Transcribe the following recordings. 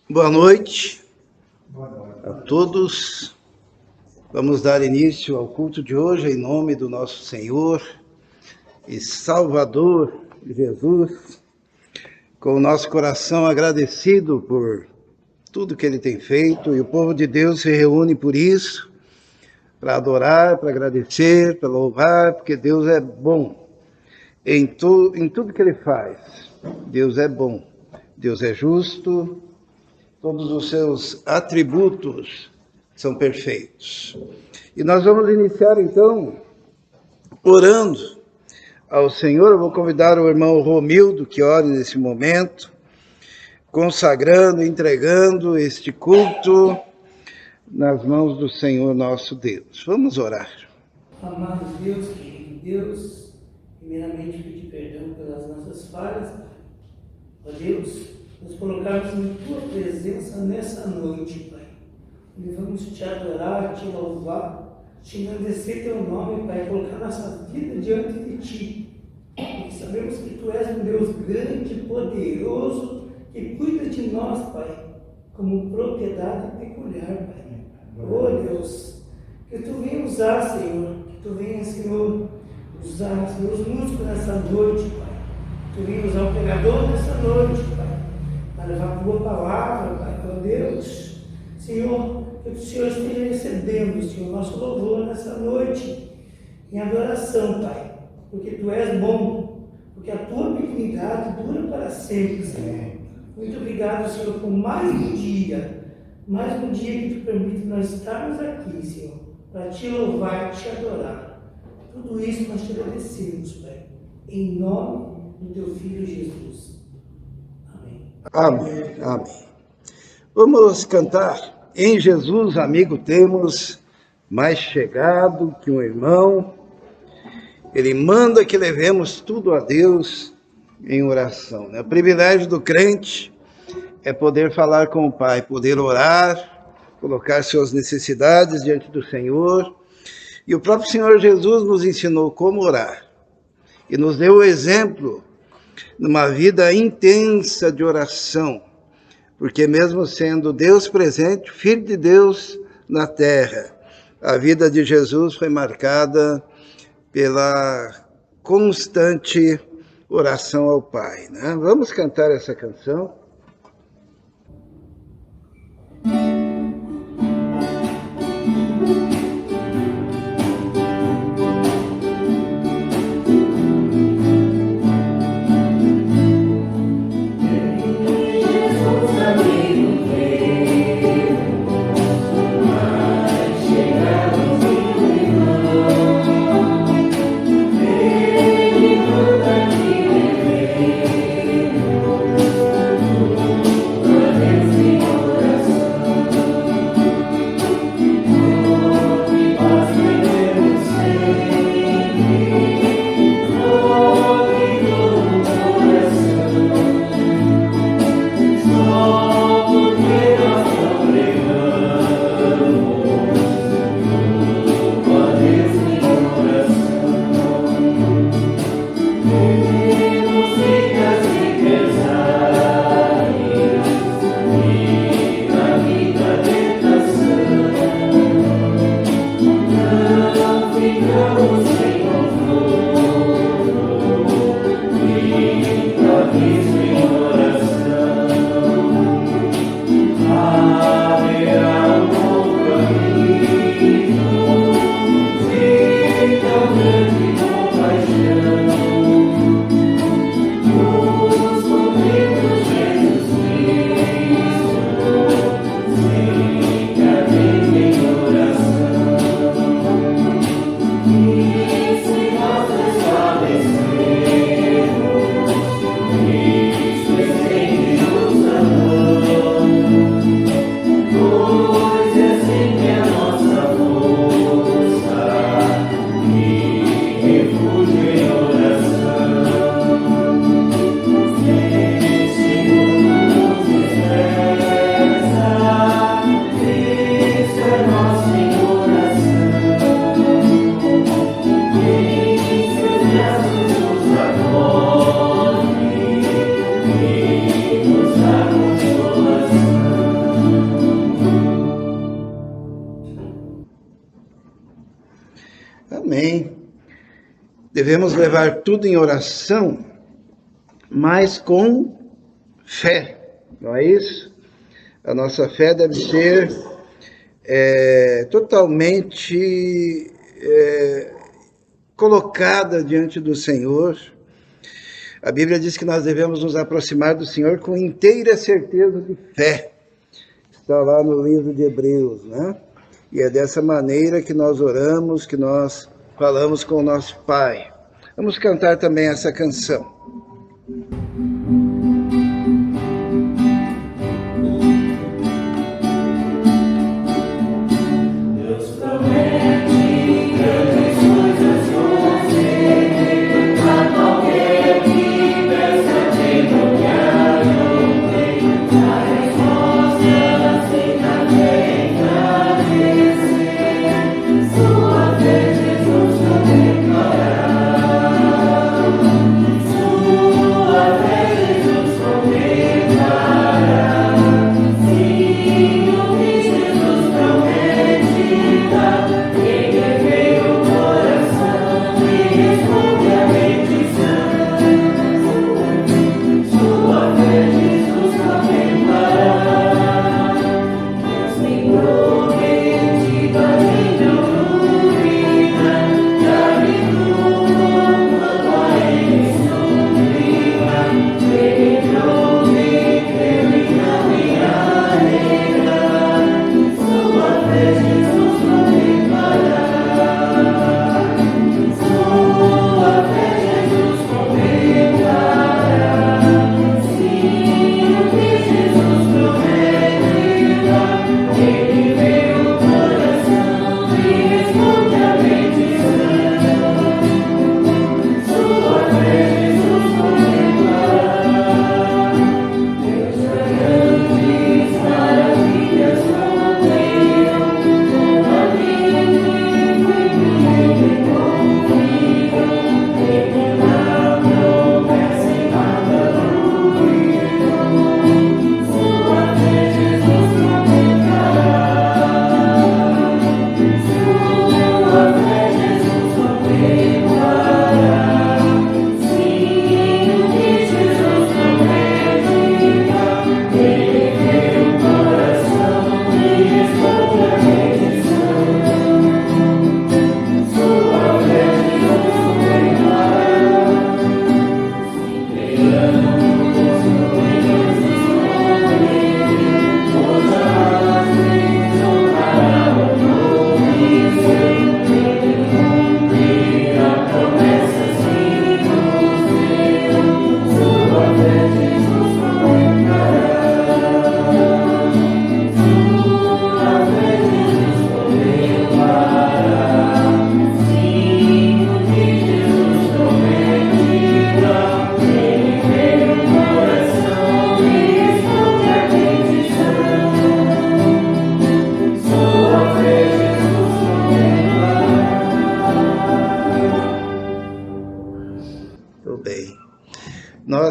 Boa noite a todos. Vamos dar início ao culto de hoje em nome do nosso Senhor e Salvador Jesus, com o nosso coração agradecido por tudo que Ele tem feito, e o povo de Deus se reúne por isso, para adorar, para agradecer, para louvar, porque Deus é bom em tudo que Ele faz. Deus é bom, Deus é justo, todos os seus atributos são perfeitos. E nós vamos iniciar então orando ao Senhor. Eu vou convidar o irmão Romildo que ore nesse momento, consagrando, entregando este culto nas mãos do Senhor nosso Deus. Vamos orar. Amado Deus, querido Deus, primeiramente pedir perdão pelas nossas falhas. Ó Deus, nos colocarmos em Tua presença nessa noite, Pai. E vamos Te adorar, Te louvar, Te engrandecer Teu nome, Pai, colocar nossa vida diante de Ti. Porque sabemos que Tu és um Deus grande, poderoso, que cuida de nós, Pai, como propriedade peculiar, Pai. Oh Deus, que Tu venha usar, Senhor, que Tu venha, Senhor, usar, Senhor, os músicos nessa noite, Pai. Que Tu venha usar o pregador nessa noite, Pai, para levar a Tua palavra, Pai, ó Deus. Senhor, que o Senhor esteja recebendo, Senhor, nosso louvor nessa noite, em adoração, Pai, porque Tu és bom, porque a Tua benignidade dura para sempre, Senhor. Muito obrigado, Senhor, por mais um dia, mais um dia que Tu permite nós estarmos aqui, Senhor, para Te louvar e Te adorar. Tudo isso nós Te agradecemos, Pai, em nome do Teu Filho Jesus. Amém. Amém, amém. Vamos cantar. Em Jesus, amigo, temos mais chegado que um irmão. Ele manda que levemos tudo a Deus em oração. O privilégio do crente é poder falar com o Pai, poder orar, colocar suas necessidades diante do Senhor. E o próprio Senhor Jesus nos ensinou como orar. E nos deu o exemplo numa vida intensa de oração. Porque mesmo sendo Deus presente, Filho de Deus na terra, a vida de Jesus foi marcada pela constante oração ao Pai. Vamos cantar essa canção. Amém. Devemos levar tudo em oração, mas com fé, não é isso? A nossa fé deve ser totalmente colocada diante do Senhor. A Bíblia diz que nós devemos nos aproximar do Senhor com inteira certeza de fé. Está lá no livro de Hebreus, né? E é dessa maneira que nós oramos, que nós falamos com o nosso Pai. Vamos cantar também essa canção.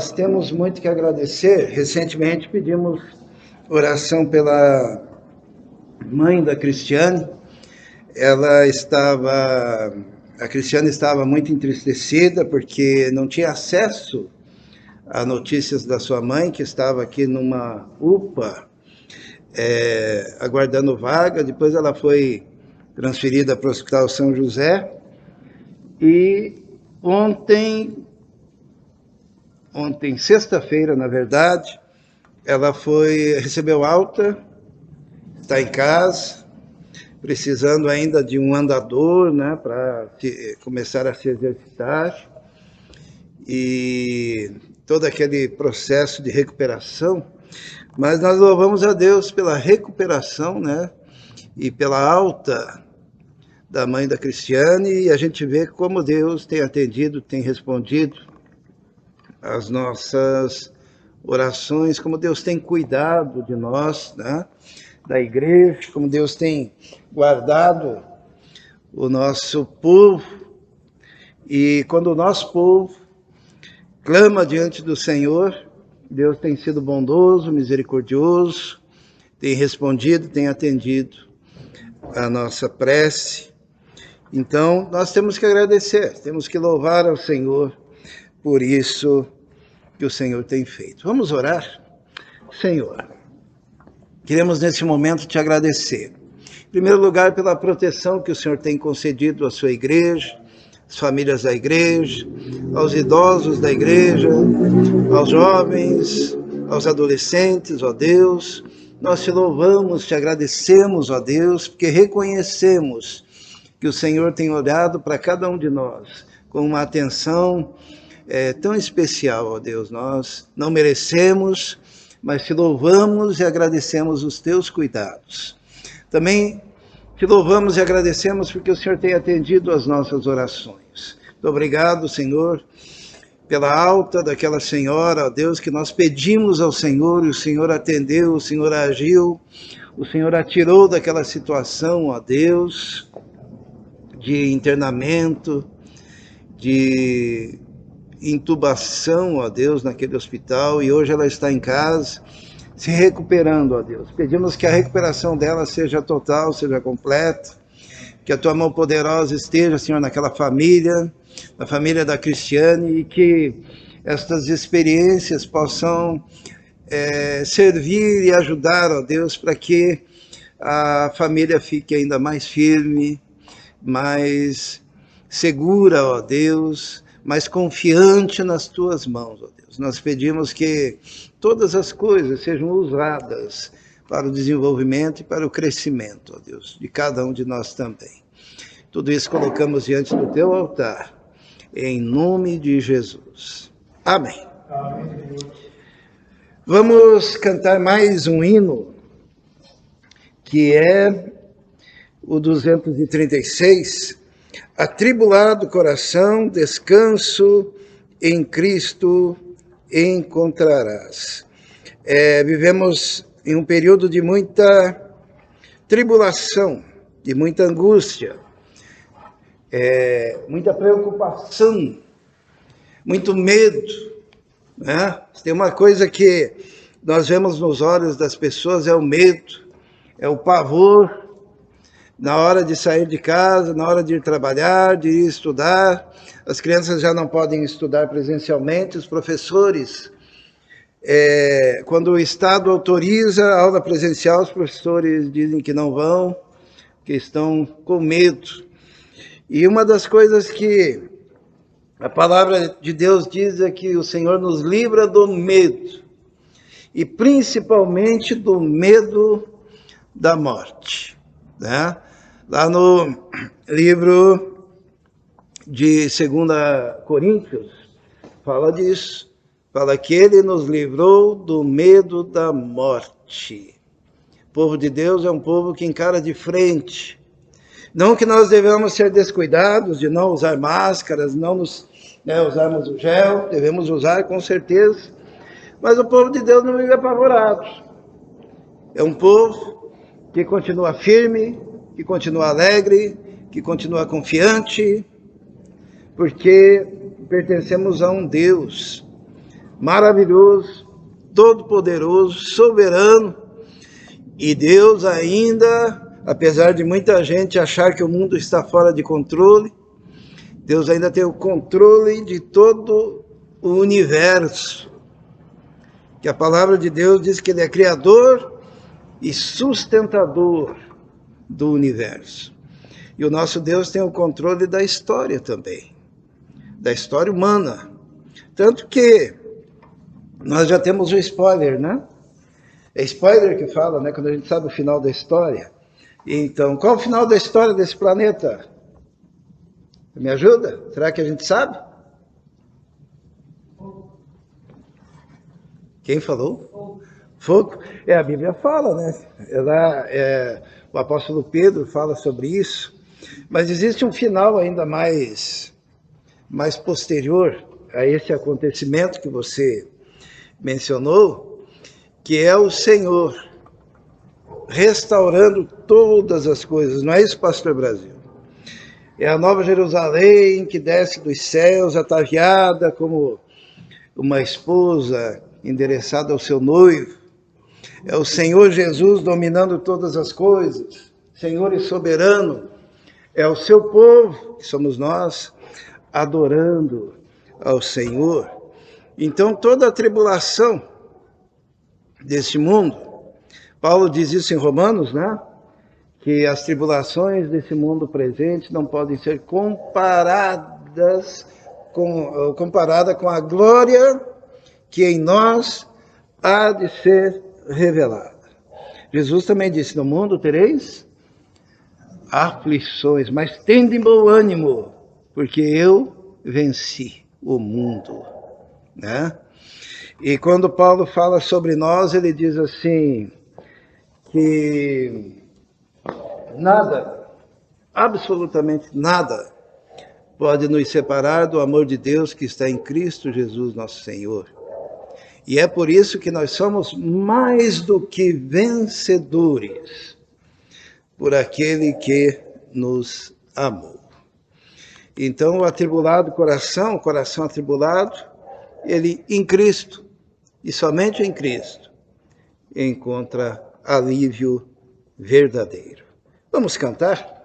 nós temos muito que agradecer. Recentemente pedimos oração pela mãe da Cristiane. A Cristiane estava muito entristecida porque não tinha acesso a notícias da sua mãe, que estava aqui numa UPA, aguardando vaga. Depois ela foi transferida para o Hospital São José. E ontem, sexta-feira, na verdade, ela recebeu alta, está em casa, precisando ainda de um andador, né, para começar a se exercitar. E todo aquele processo de recuperação. Mas nós louvamos a Deus pela recuperação, né, e pela alta da mãe da Cristiane, e a gente vê como Deus tem atendido, tem respondido às nossas orações, como Deus tem cuidado de nós, né, da igreja, como Deus tem guardado o nosso povo. E quando o nosso povo clama diante do Senhor, Deus tem sido bondoso, misericordioso, tem respondido, tem atendido a nossa prece. Então, nós temos que agradecer, temos que louvar ao Senhor por isso que o Senhor tem feito. Vamos orar? Senhor, queremos nesse momento te agradecer. Em primeiro lugar, pela proteção que o Senhor tem concedido à sua igreja, às famílias da igreja, aos idosos da igreja, aos jovens, aos adolescentes, ó Deus. Nós te louvamos, te agradecemos, ó Deus, porque reconhecemos que o Senhor tem olhado para cada um de nós com uma atenção tão especial, ó Deus. Nós não merecemos, mas te louvamos e agradecemos os teus cuidados. Também te louvamos e agradecemos porque o Senhor tem atendido as nossas orações. Muito obrigado, Senhor, pela alta daquela senhora, ó Deus, que nós pedimos ao Senhor, e o Senhor atendeu, o Senhor agiu, o Senhor a tirou daquela situação, ó Deus, de internamento, de intubação, ó Deus, naquele hospital, e hoje ela está em casa, se recuperando, ó Deus. Pedimos que a recuperação dela seja total, seja completa, que a tua mão poderosa esteja, Senhor, naquela família, na família da Cristiane, e que estas experiências possam servir e ajudar, ó Deus, para que a família fique ainda mais firme, mais segura, ó Deus, mais confiante nas tuas mãos, ó Deus. Nós pedimos que todas as coisas sejam usadas para o desenvolvimento e para o crescimento, ó Deus, de cada um de nós também. Tudo isso colocamos diante do teu altar, em nome de Jesus. Amém. Amém. Vamos cantar mais um hino, que é o 236, atribulado coração, descanso em Cristo encontrarás. Vivemos em um período de muita tribulação, de muita angústia, muita preocupação, muito medo, né? Tem uma coisa que nós vemos nos olhos das pessoas, é o medo, é o pavor, na hora de sair de casa, na hora de ir trabalhar, de ir estudar. As crianças já não podem estudar presencialmente, os professores, quando o Estado autoriza a aula presencial, os professores dizem que não vão, que estão com medo. E uma das coisas que a palavra de Deus diz é que o Senhor nos livra do medo, e principalmente do medo da morte, né? Lá no livro de 2 Coríntios, fala disso. Fala que ele nos livrou do medo da morte. O povo de Deus é um povo que encara de frente. Não que nós devemos ser descuidados de não usar máscaras, não usarmos o gel, devemos usar com certeza. Mas o povo de Deus não vive apavorado. É um povo que continua firme, que continua alegre, que continua confiante, porque pertencemos a um Deus maravilhoso, todo-poderoso, soberano. E Deus ainda, apesar de muita gente achar que o mundo está fora de controle, Deus ainda tem o controle de todo o universo. Que a palavra de Deus diz que Ele é criador e sustentador do universo. E o nosso Deus tem o controle da história também, da história humana. Tanto que nós já temos o spoiler, né? É spoiler que fala, né? Quando a gente sabe o final da história. Então, qual é o final da história desse planeta? Me ajuda? Será que a gente sabe? Quem falou? Fogo. A Bíblia fala, né? O apóstolo Pedro fala sobre isso. Mas existe um final ainda mais posterior a esse acontecimento que você mencionou, que é o Senhor restaurando todas as coisas. Não é isso, pastor Brasil? É a nova Jerusalém que desce dos céus, ataviada como uma esposa endereçada ao seu noivo. É o Senhor Jesus dominando todas as coisas, Senhor e soberano. É o seu povo, que somos nós, adorando ao Senhor. Então, toda a tribulação deste mundo, Paulo diz isso em Romanos, né? Que as tribulações desse mundo presente não podem ser comparada com a glória que em nós há de ser revelada. Jesus também disse, no mundo tereis aflições, mas tende bom ânimo, porque eu venci o mundo, né? E quando Paulo fala sobre nós, ele diz assim, que nada, absolutamente nada, pode nos separar do amor de Deus que está em Cristo Jesus, nosso Senhor. E é por isso que nós somos mais do que vencedores, por aquele que nos amou. Então, o atribulado coração, atribulado, ele em Cristo, e somente em Cristo, encontra alívio verdadeiro. Vamos cantar?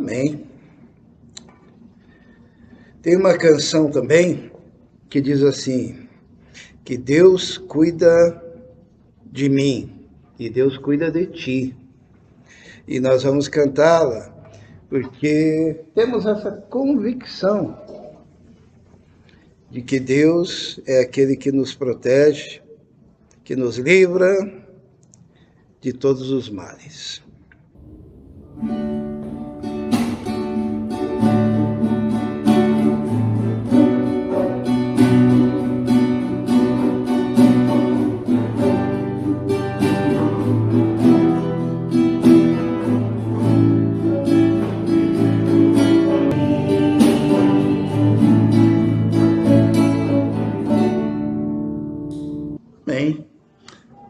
Amém. Tem uma canção também que diz assim, que Deus cuida de mim e Deus cuida de ti. E nós vamos cantá-la porque temos essa convicção de que Deus é aquele que nos protege, que nos livra de todos os males. Bem,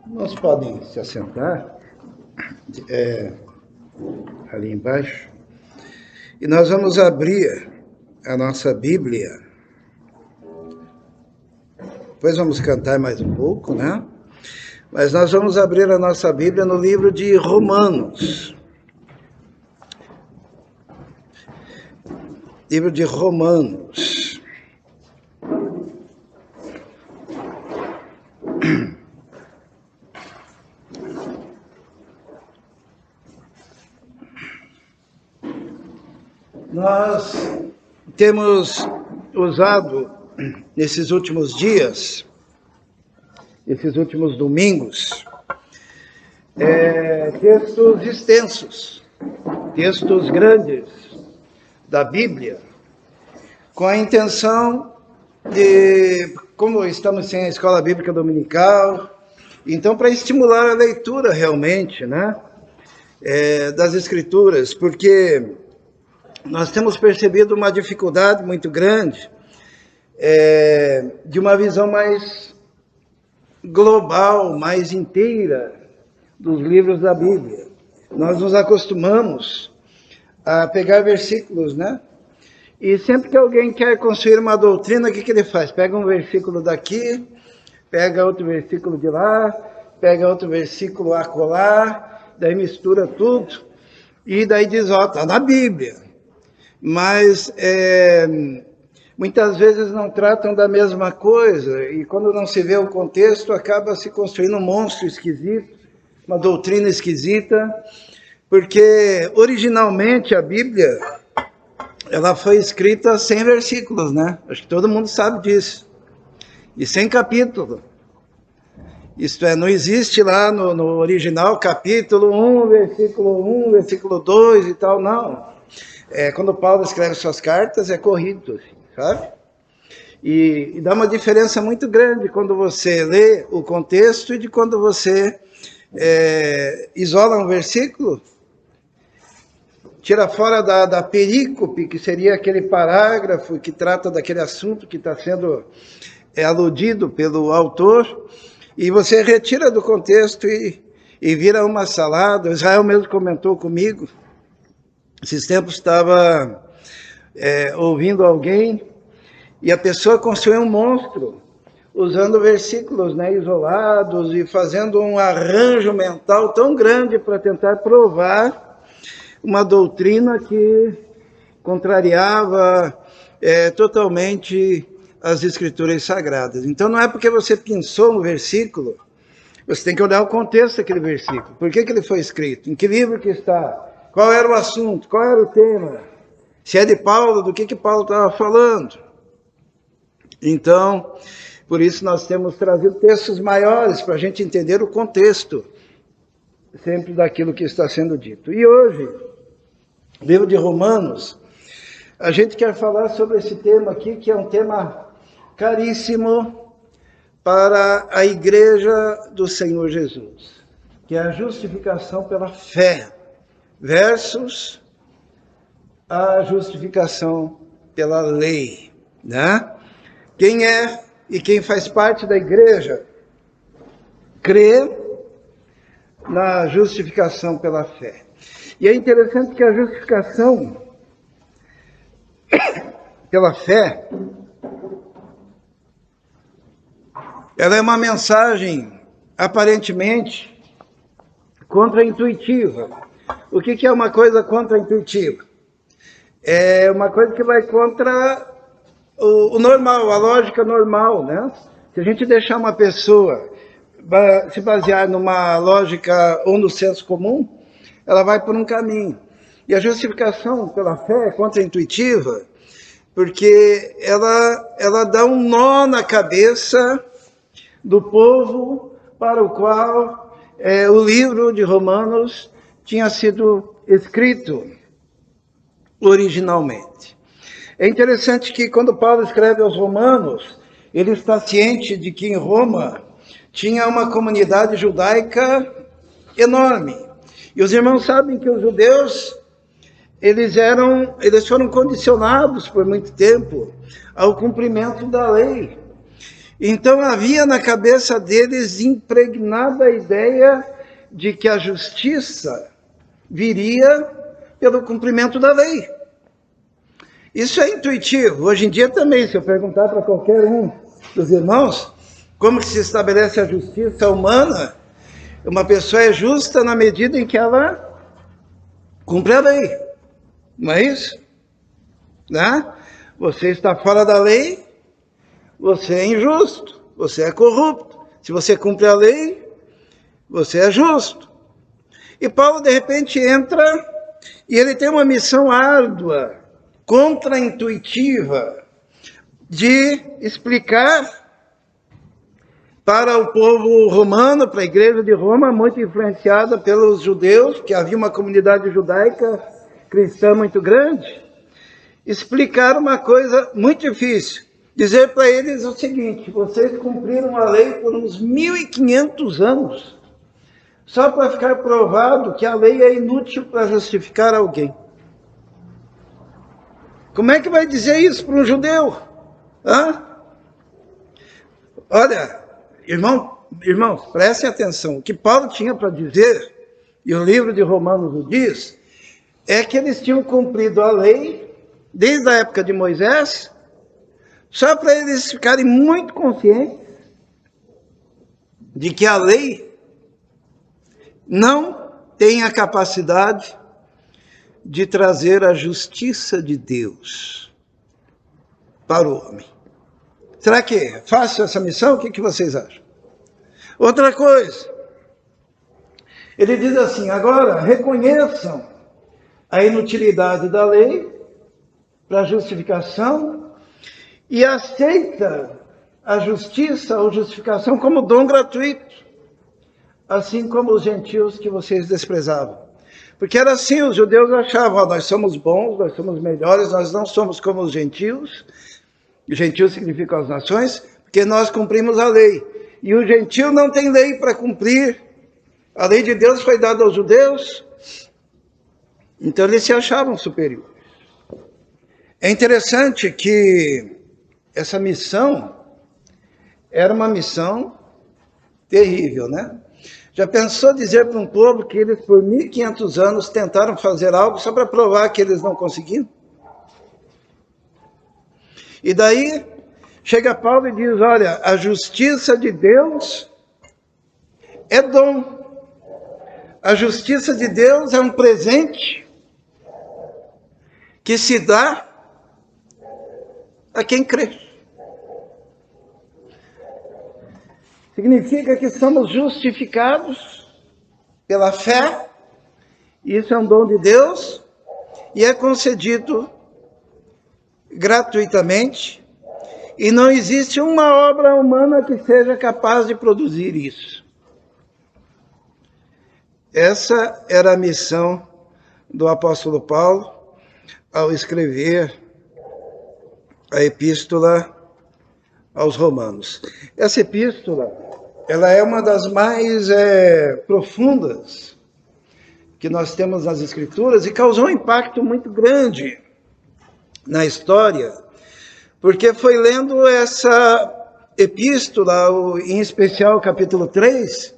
nós podem se assentar ali embaixo e nós vamos abrir a nossa Bíblia. Depois vamos cantar mais um pouco, né? Mas nós vamos abrir a nossa Bíblia no livro de Romanos. Livro de Romanos. Nós temos usado nesses últimos dias, esses últimos domingos, textos extensos, textos grandes da Bíblia, com a intenção de, como estamos sem a escola bíblica dominical, então para estimular a leitura realmente, né, das Escrituras, porque nós temos percebido uma dificuldade muito grande de uma visão mais global, mais inteira dos livros da Bíblia. Nós nos acostumamos a pegar versículos, né? E sempre que alguém quer construir uma doutrina, o que ele faz? Pega um versículo daqui, pega outro versículo de lá, pega outro versículo acolá, daí mistura tudo, e daí diz, ó, está na Bíblia. Mas muitas vezes não tratam da mesma coisa, e quando não se vê o contexto, acaba se construindo um monstro esquisito, uma doutrina esquisita, porque originalmente a Bíblia, ela foi escrita sem versículos, né? Acho que todo mundo sabe disso. E sem capítulo. Isto é, não existe lá no original capítulo 1, versículo 1, versículo 2 e tal, não. Quando Paulo escreve suas cartas, é corrido, sabe? E dá uma diferença muito grande quando você lê o contexto e de quando você isola um versículo, tira fora da perícope, que seria aquele parágrafo que trata daquele assunto que está sendo aludido pelo autor, e você retira do contexto e vira uma salada. O Israel mesmo comentou comigo. Esses tempos estava ouvindo alguém e a pessoa construiu um monstro usando versículos, né, isolados e fazendo um arranjo mental tão grande para tentar provar uma doutrina que contrariava totalmente as Escrituras Sagradas. Então não é porque você pensou um versículo, você tem que olhar o contexto daquele versículo. Por que ele foi escrito? Em que livro que está? Qual era o assunto? Qual era o tema? Se é de Paulo, do que Paulo estava falando? Então, por isso nós temos trazido textos maiores para a gente entender o contexto sempre daquilo que está sendo dito. E hoje, livro de Romanos, a gente quer falar sobre esse tema aqui, que é um tema caríssimo para a igreja do Senhor Jesus, que é a justificação pela fé versus a justificação pela lei, né? Quem é e quem faz parte da igreja crê na justificação pela fé. E é interessante que a justificação pela fé, ela é uma mensagem aparentemente contraintuitiva. O que é uma coisa contraintuitiva? é uma coisa que vai contra o normal, a lógica normal, né? Se a gente deixar uma pessoa se basear numa lógica ou no senso comum, ela vai por um caminho. E a justificação pela fé é contra-intuitiva, porque ela dá um nó na cabeça do povo para o qual o livro de Romanos tinha sido escrito originalmente. É interessante que quando Paulo escreve aos Romanos, ele está ciente de que em Roma tinha uma comunidade judaica enorme. E os irmãos sabem que os judeus, eles foram condicionados por muito tempo ao cumprimento da lei. Então havia na cabeça deles impregnada a ideia de que a justiça viria pelo cumprimento da lei. Isso é intuitivo. Hoje em dia também, se eu perguntar para qualquer um dos irmãos como que se estabelece a justiça humana, uma pessoa é justa na medida em que ela cumpre a lei. Não é isso? Né? Você está fora da lei, você é injusto, você é corrupto. Se você cumpre a lei, você é justo. E Paulo, de repente, entra e ele tem uma missão árdua, contra-intuitiva, de explicar para o povo romano, para a igreja de Roma, muito influenciada pelos judeus, que havia uma comunidade judaica cristã muito grande, explicar uma coisa muito difícil. Dizer para eles o seguinte: vocês cumpriram a lei por uns 1500 anos, só para ficar provado que a lei é inútil para justificar alguém. Como é que vai dizer isso para um judeu? Hã? Olha, irmãos, prestem atenção. O que Paulo tinha para dizer, e o livro de Romanos o diz, é que eles tinham cumprido a lei desde a época de Moisés, só para eles ficarem muito conscientes de que a lei não tem a capacidade de trazer a justiça de Deus para o homem. Será que é fácil essa missão? O que vocês acham? Outra coisa, ele diz assim: agora reconheçam a inutilidade da lei para a justificação e aceita a justiça ou justificação como dom gratuito, assim como os gentios que vocês desprezavam. Porque era assim, os judeus achavam: nós somos bons, nós somos melhores, nós não somos como os gentios. Os gentios significam as nações, porque nós cumprimos a lei. E o gentio não tem lei para cumprir. A lei de Deus foi dada aos judeus, então eles se achavam superiores. É interessante que essa missão era uma missão terrível, né? Já pensou dizer para um povo que eles por 1500 anos tentaram fazer algo só para provar que eles não conseguiram? E daí chega Paulo e diz: olha, a justiça de Deus é dom. A justiça de Deus é um presente que se dá a quem crê. Significa que somos justificados pela fé, isso é um dom de Deus, e é concedido gratuitamente, e não existe uma obra humana que seja capaz de produzir isso. Essa era a missão do apóstolo Paulo ao escrever a epístola aos Romanos. Essa epístola, ela é uma das mais profundas que nós temos nas Escrituras e causou um impacto muito grande na história, porque foi lendo essa epístola, em especial o capítulo 3,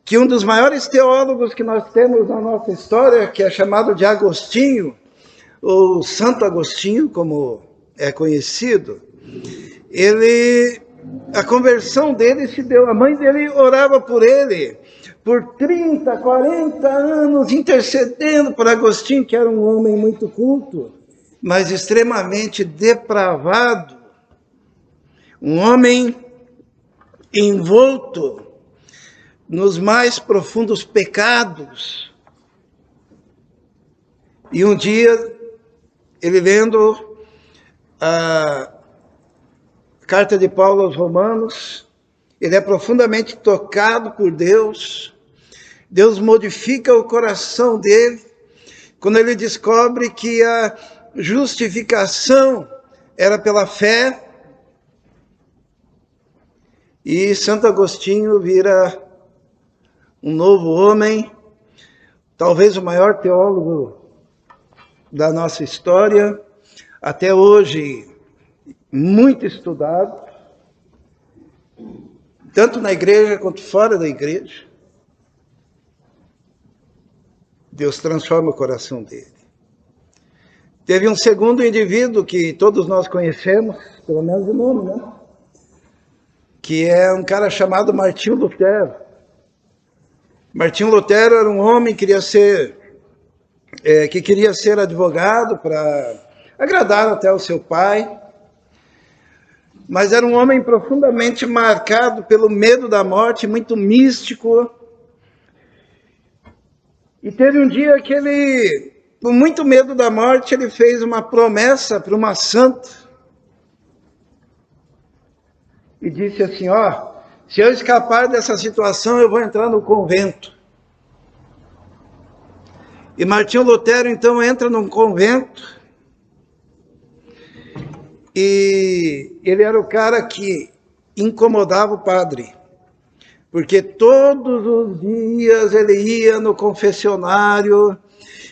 que um dos maiores teólogos que nós temos na nossa história, que é chamado de Agostinho, ou Santo Agostinho, como é conhecido, a conversão dele se deu, a mãe dele orava por ele, por 30, 40 anos, intercedendo por Agostinho, que era um homem muito culto, mas extremamente depravado, um homem envolto nos mais profundos pecados. E um dia, ele lendo a carta de Paulo aos Romanos, ele é profundamente tocado por Deus. Deus modifica o coração dele quando ele descobre que a justificação era pela fé. E Santo Agostinho vira um novo homem, talvez o maior teólogo da nossa história, até hoje muito estudado, tanto na igreja quanto fora da igreja. Deus transforma o coração dele. Teve um segundo indivíduo que todos nós conhecemos, pelo menos o nome, né? Que é um cara chamado Martinho Lutero. Martinho Lutero era um homem que queria ser advogado para agradar até o seu pai, mas era um homem profundamente marcado pelo medo da morte, muito místico. E teve um dia que ele, com muito medo da morte, ele fez uma promessa para uma santa. E disse assim, se eu escapar dessa situação, eu vou entrar no convento. E Martinho Lutero, então, entra num convento. E ele era o cara que incomodava o padre. Porque todos os dias ele ia no confessionário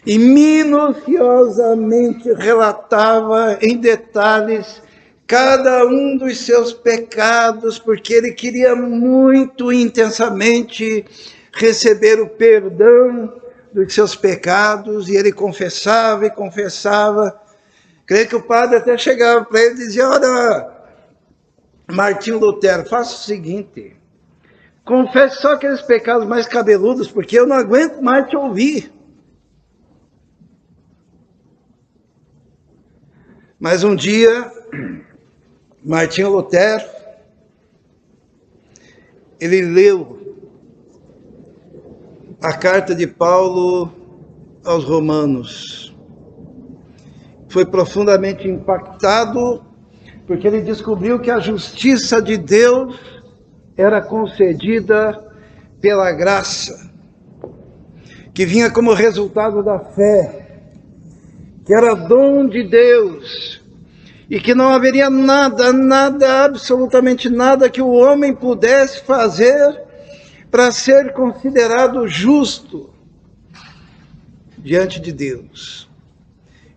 e minuciosamente relatava em detalhes cada um dos seus pecados, porque ele queria muito intensamente receber o perdão dos seus pecados, e ele confessava e confessava. Creio que o padre até chegava para ele e dizia, olha, Martinho Lutero, faça o seguinte, confesse só aqueles pecados mais cabeludos, porque eu não aguento mais te ouvir. Mas um dia, Martinho Lutero, ele leu a carta de Paulo aos Romanos. Foi profundamente impactado, porque ele descobriu que a justiça de Deus era concedida pela graça, que vinha como resultado da fé, que era dom de Deus, e que não haveria nada, absolutamente nada que o homem pudesse fazer para ser considerado justo diante de Deus.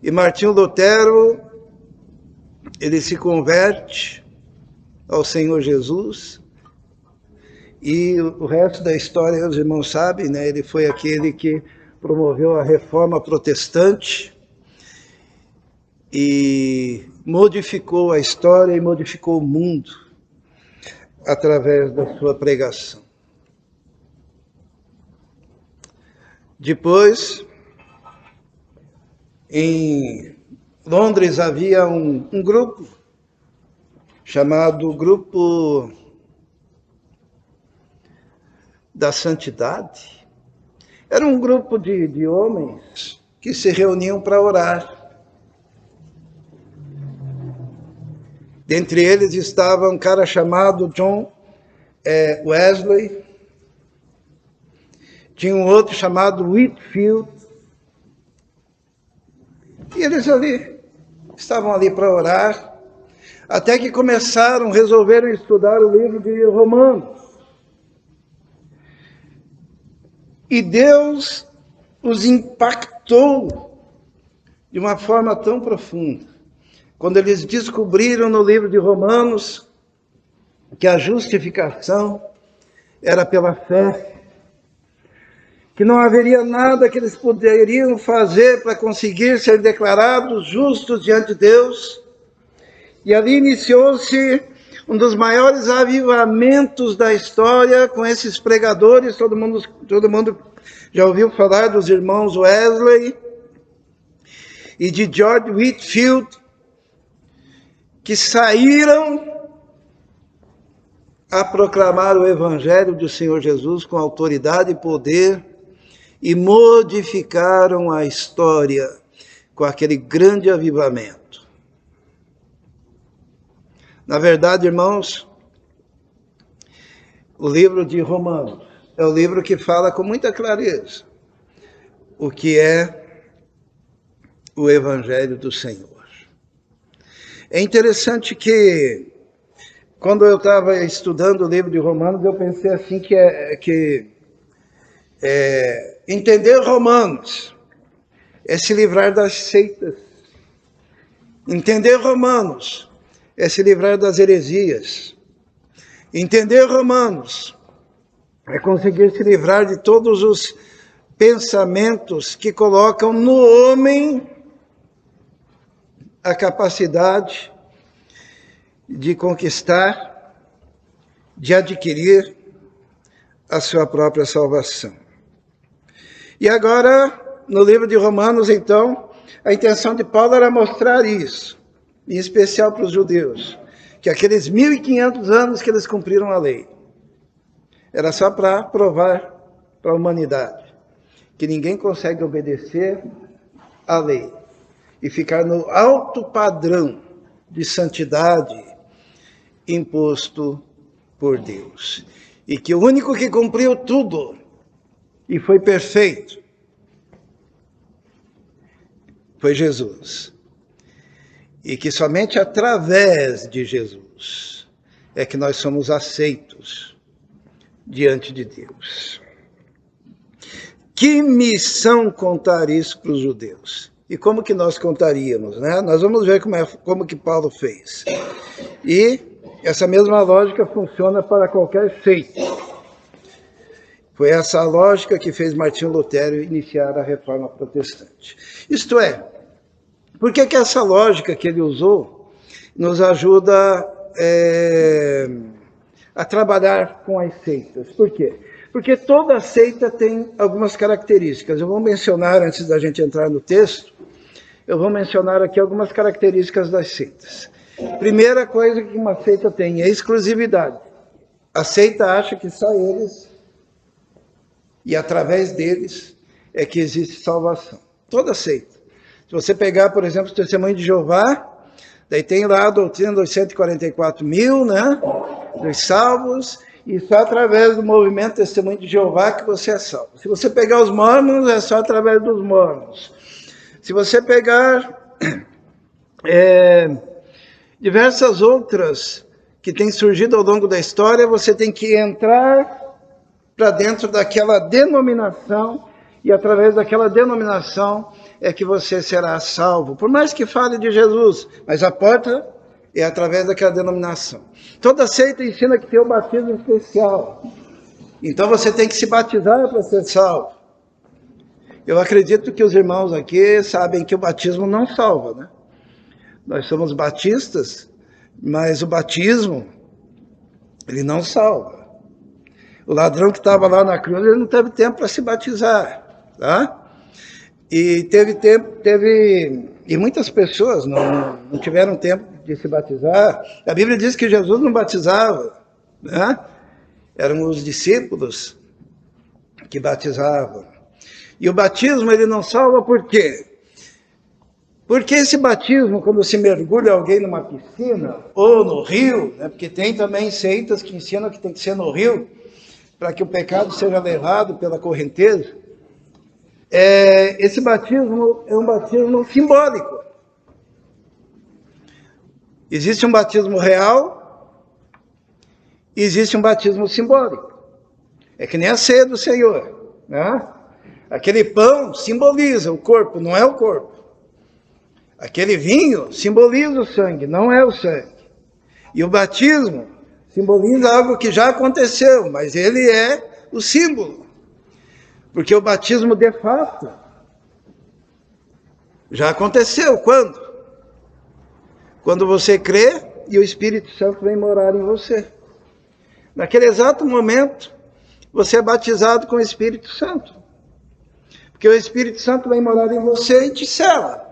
E Martinho Lutero, ele se converte ao Senhor Jesus, e o resto da história os irmãos sabem, né? Ele foi aquele que promoveu a reforma protestante e modificou a história e modificou o mundo através da sua pregação. Depois, em Londres havia um grupo chamado Grupo da Santidade. Era um grupo de homens que se reuniam para orar. Dentre eles estava um cara chamado John Wesley, tinha um outro chamado Whitefield, e eles estavam ali para orar, até que resolveram estudar o livro de Romanos. E Deus os impactou de uma forma tão profunda, quando eles descobriram no livro de Romanos que a justificação era pela fé, que não haveria nada que eles poderiam fazer para conseguir ser declarados justos diante de Deus. E ali iniciou-se um dos maiores avivamentos da história com esses pregadores. Todo mundo já ouviu falar dos irmãos Wesley. e de George Whitefield, que saíram a proclamar o Evangelho do Senhor Jesus com autoridade e poder e modificaram a história com aquele grande avivamento. Na verdade, irmãos, o livro de Romanos é o livro que fala com muita clareza o que é o Evangelho do Senhor. É interessante que, quando eu estava estudando o livro de Romanos, eu pensei assim que entender Romanos é se livrar das seitas. Entender Romanos é se livrar das heresias. Entender Romanos é conseguir se livrar de todos os pensamentos que colocam no homem a capacidade de conquistar, de adquirir a sua própria salvação. E agora, no livro de Romanos, então, a intenção de Paulo era mostrar isso, em especial para os judeus, que aqueles 1.500 anos que eles cumpriram a lei, era só para provar para a humanidade que ninguém consegue obedecer à lei e ficar no alto padrão de santidade imposto por Deus. E que o único que cumpriu tudo e foi perfeito foi Jesus. E que somente através de Jesus é que nós somos aceitos diante de Deus. Que missão contar isso para os judeus? E como que nós contaríamos, né? Nós vamos ver como que Paulo fez. E essa mesma lógica funciona para qualquer seita. Foi essa lógica que fez Martinho Lutero iniciar a Reforma Protestante. Isto é, por que essa lógica que ele usou nos ajuda a trabalhar com as seitas? Por quê? Porque toda seita tem algumas características. Eu vou mencionar, antes da gente entrar no texto, eu vou mencionar aqui algumas características das seitas. Primeira coisa que uma seita tem é exclusividade. A seita acha que só eles, e através deles, é que existe salvação. Toda seita. Se você pegar, por exemplo, o Testemunho de Jeová, daí tem lá a doutrina dos 144 mil, né? Dos salvos, e só através do movimento Testemunho de Jeová que você é salvo. Se você pegar os mormons, é só através dos mormons. Se você pegar diversas outras que têm surgido ao longo da história, você tem que entrar para dentro daquela denominação, e através daquela denominação é que você será salvo. Por mais que fale de Jesus, mas a porta é através daquela denominação. Toda seita ensina que tem um batismo especial. Então você tem que se batizar para ser salvo. Eu acredito que os irmãos aqui sabem que o batismo não salva, né? Nós somos batistas, mas o batismo, ele não salva. O ladrão que estava lá na cruz, ele não teve tempo para se batizar, tá? E e muitas pessoas não tiveram tempo de se batizar. A Bíblia diz que Jesus não batizava, né? Eram os discípulos que batizavam. E o batismo, ele não salva por quê? Porque esse batismo, quando se mergulha alguém numa piscina ou no rio, né? Porque tem também seitas que ensinam que tem que ser no rio, para que o pecado seja levado pela correnteza, esse batismo é um batismo simbólico. Existe um batismo real, e existe um batismo simbólico. É que nem a ceia do Senhor, né? Aquele pão simboliza o corpo, não é o corpo. Aquele vinho simboliza o sangue, não é o sangue. E o batismo simboliza algo que já aconteceu, mas ele é o símbolo. Porque o batismo, de fato, já aconteceu. Quando? Quando você crê e o Espírito Santo vem morar em você. Naquele exato momento, você é batizado com o Espírito Santo. Porque o Espírito Santo vem morar em você e te sela.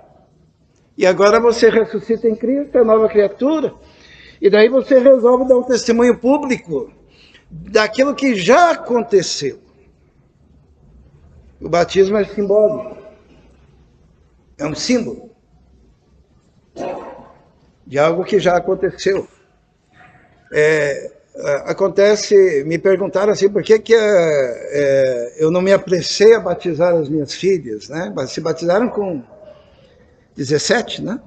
E agora você ressuscita em Cristo, é nova criatura. E daí você resolve dar um testemunho público daquilo que já aconteceu. O batismo é simbólico. É um símbolo de algo que já aconteceu. Acontece, me perguntaram assim, por que eu não me apressei a batizar as minhas filhas, né? Se batizaram com 17, né?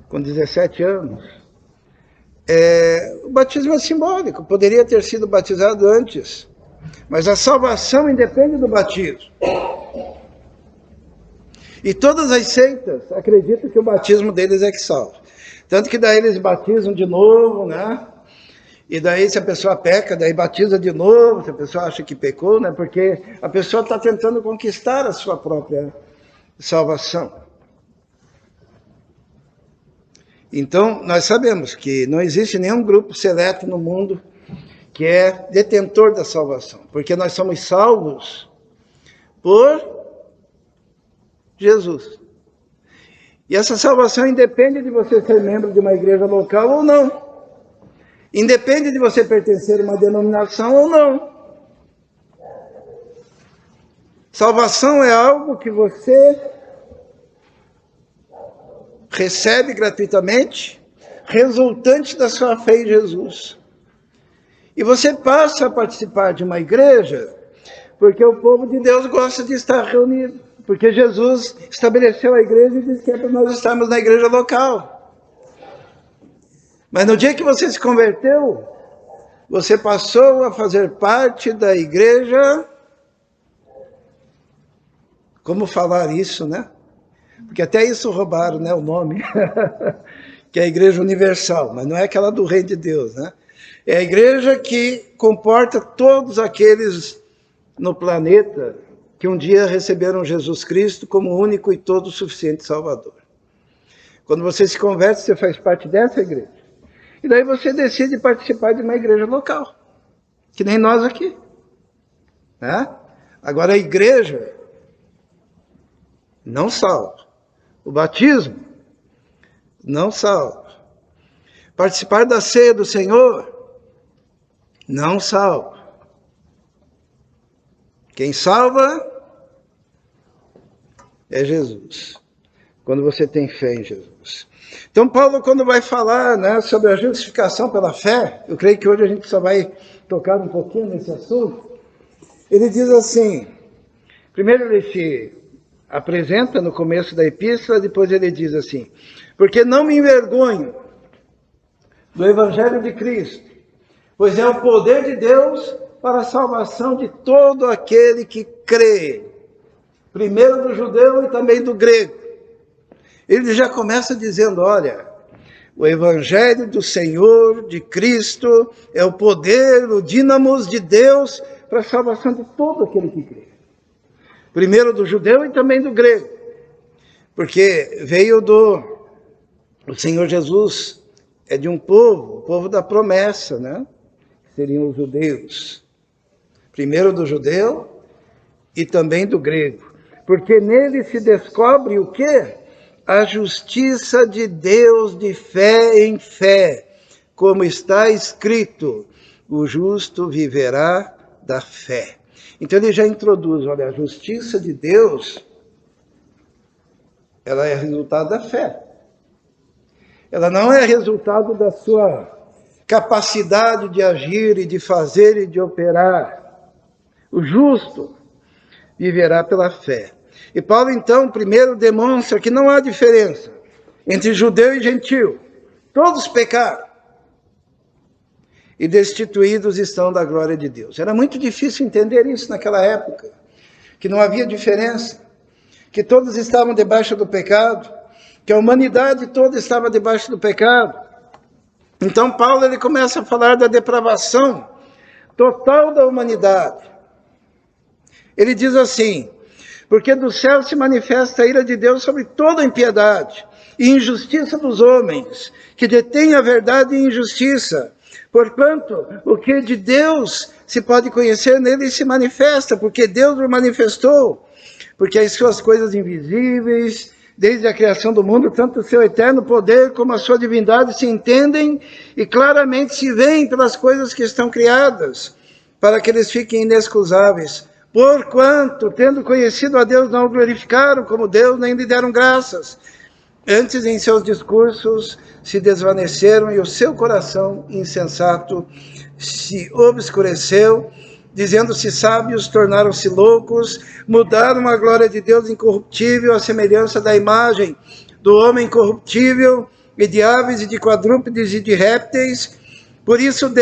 Com 17 anos. O batismo é simbólico, poderia ter sido batizado antes, mas a salvação independe do batismo. E todas as seitas acreditam que o batismo deles é que salva. Tanto que daí eles batizam de novo, né? E daí se a pessoa peca, daí batiza de novo, se a pessoa acha que pecou, né? Porque a pessoa está tentando conquistar a sua própria salvação. Então, nós sabemos que não existe nenhum grupo seleto no mundo que é detentor da salvação, porque nós somos salvos por Jesus. E essa salvação independe de você ser membro de uma igreja local ou não. Independe de você pertencer a uma denominação ou não. Salvação é algo que você recebe gratuitamente, resultante da sua fé em Jesus. E você passa a participar de uma igreja porque o povo de Deus gosta de estar reunido. Porque Jesus estabeleceu a igreja e disse que é para nós estarmos na igreja local. Mas no dia que você se converteu, você passou a fazer parte da igreja. Como falar isso, né? Porque até isso roubaram, né, o nome. Que é a igreja universal, mas não é aquela do reino de Deus, né? É a igreja que comporta todos aqueles no planeta que um dia receberam Jesus Cristo como único e todo suficiente Salvador. Quando você se converte, você faz parte dessa igreja. E daí você decide participar de uma igreja local, que nem nós aqui. Né? Agora a igreja não salva. O batismo não salva. Participar da ceia do Senhor não salva. Quem salva é Jesus. Quando você tem fé em Jesus. Então Paulo, quando vai falar, né, sobre a justificação pela fé, eu creio que hoje a gente só vai tocar um pouquinho nesse assunto, ele diz assim, primeiro ele se apresenta no começo da epístola, depois ele diz assim, porque não me envergonho do Evangelho de Cristo, pois é o poder de Deus para a salvação de todo aquele que crê, primeiro do judeu e também do grego. Ele já começa dizendo, olha, o Evangelho do Senhor, de Cristo, é o poder, o dínamos de Deus para a salvação de todo aquele que crê. Primeiro do judeu e também do grego. Porque veio o Senhor Jesus, é de um povo, o povo da promessa, né? Seriam os judeus. Primeiro do judeu e também do grego. Porque nele se descobre o quê? A justiça de Deus de fé em fé, como está escrito, o justo viverá da fé. Então ele já introduz, olha, a justiça de Deus, ela é resultado da fé. Ela não é resultado da sua capacidade de agir e de fazer e de operar. O justo viverá pela fé. E Paulo, então, primeiro demonstra que não há diferença entre judeu e gentil. Todos pecaram e destituídos estão da glória de Deus. Era muito difícil entender isso naquela época, que não havia diferença, que todos estavam debaixo do pecado, que a humanidade toda estava debaixo do pecado. Então Paulo ele começa a falar da depravação total da humanidade. Ele diz assim, porque do céu se manifesta a ira de Deus sobre toda a impiedade e injustiça dos homens, que detêm a verdade e injustiça. Portanto, o que de Deus se pode conhecer nele se manifesta, porque Deus o manifestou, porque as suas coisas invisíveis, desde a criação do mundo, tanto o seu eterno poder como a sua divindade se entendem e claramente se veem pelas coisas que estão criadas, para que eles fiquem inexcusáveis. Porquanto, tendo conhecido a Deus, não o glorificaram como Deus, nem lhe deram graças. Antes, em seus discursos, se desvaneceram e o seu coração insensato se obscureceu. Dizendo-se sábios, tornaram-se loucos, mudaram a glória de Deus incorruptível, à semelhança da imagem do homem corruptível, e de aves, e de quadrúpedes, e de répteis. Por isso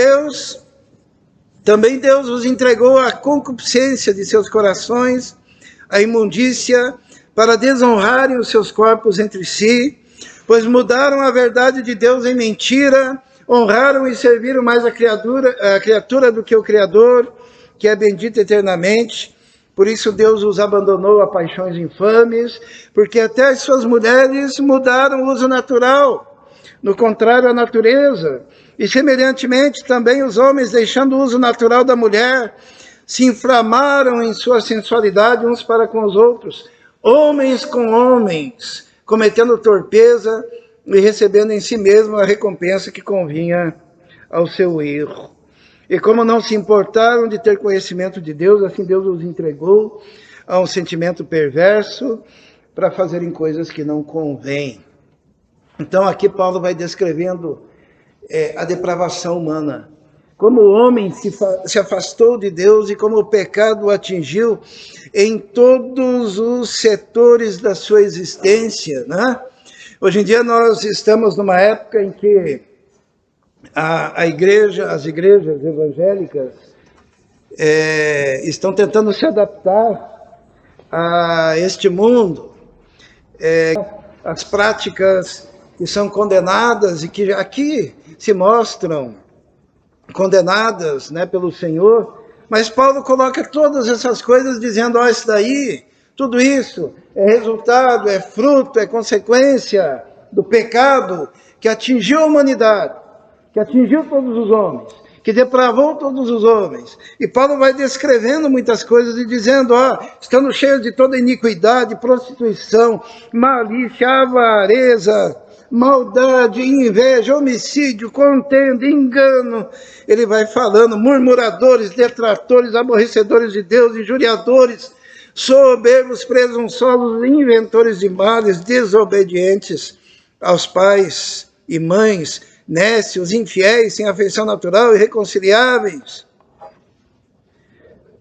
também Deus os entregou à concupiscência de seus corações, à imundícia, para desonrarem os seus corpos entre si, pois mudaram a verdade de Deus em mentira, honraram e serviram mais a criatura do que o Criador, que é bendito eternamente. Por isso Deus os abandonou a paixões infames, porque até as suas mulheres mudaram o uso natural, no contrário à natureza. E semelhantemente também os homens, deixando o uso natural da mulher, se inflamaram em sua sensualidade uns para com os outros, homens com homens, cometendo torpeza e recebendo em si mesmo a recompensa que convinha ao seu erro. E como não se importaram de ter conhecimento de Deus, assim Deus os entregou a um sentimento perverso para fazerem coisas que não convêm. Então aqui Paulo vai descrevendo a depravação humana. Como o homem se afastou de Deus e como o pecado o atingiu em todos os setores da sua existência, né? Hoje em dia nós estamos numa época em que as igrejas evangélicas estão tentando se adaptar a este mundo, as práticas que são condenadas e que aqui se mostram condenadas, né, pelo Senhor, mas Paulo coloca todas essas coisas dizendo, isso daí, tudo isso é resultado, é fruto, é consequência do pecado que atingiu a humanidade, que atingiu todos os homens, que depravou todos os homens. E Paulo vai descrevendo muitas coisas e dizendo, estando cheios de toda iniquidade, prostituição, malícia, avareza, maldade, inveja, homicídio, contenda, engano. Ele vai falando, murmuradores, detratores, aborrecedores de Deus, injuriadores, soberbos, presunçosos, inventores de males, desobedientes aos pais e mães, nécios, infiéis, sem afeição natural, irreconciliáveis,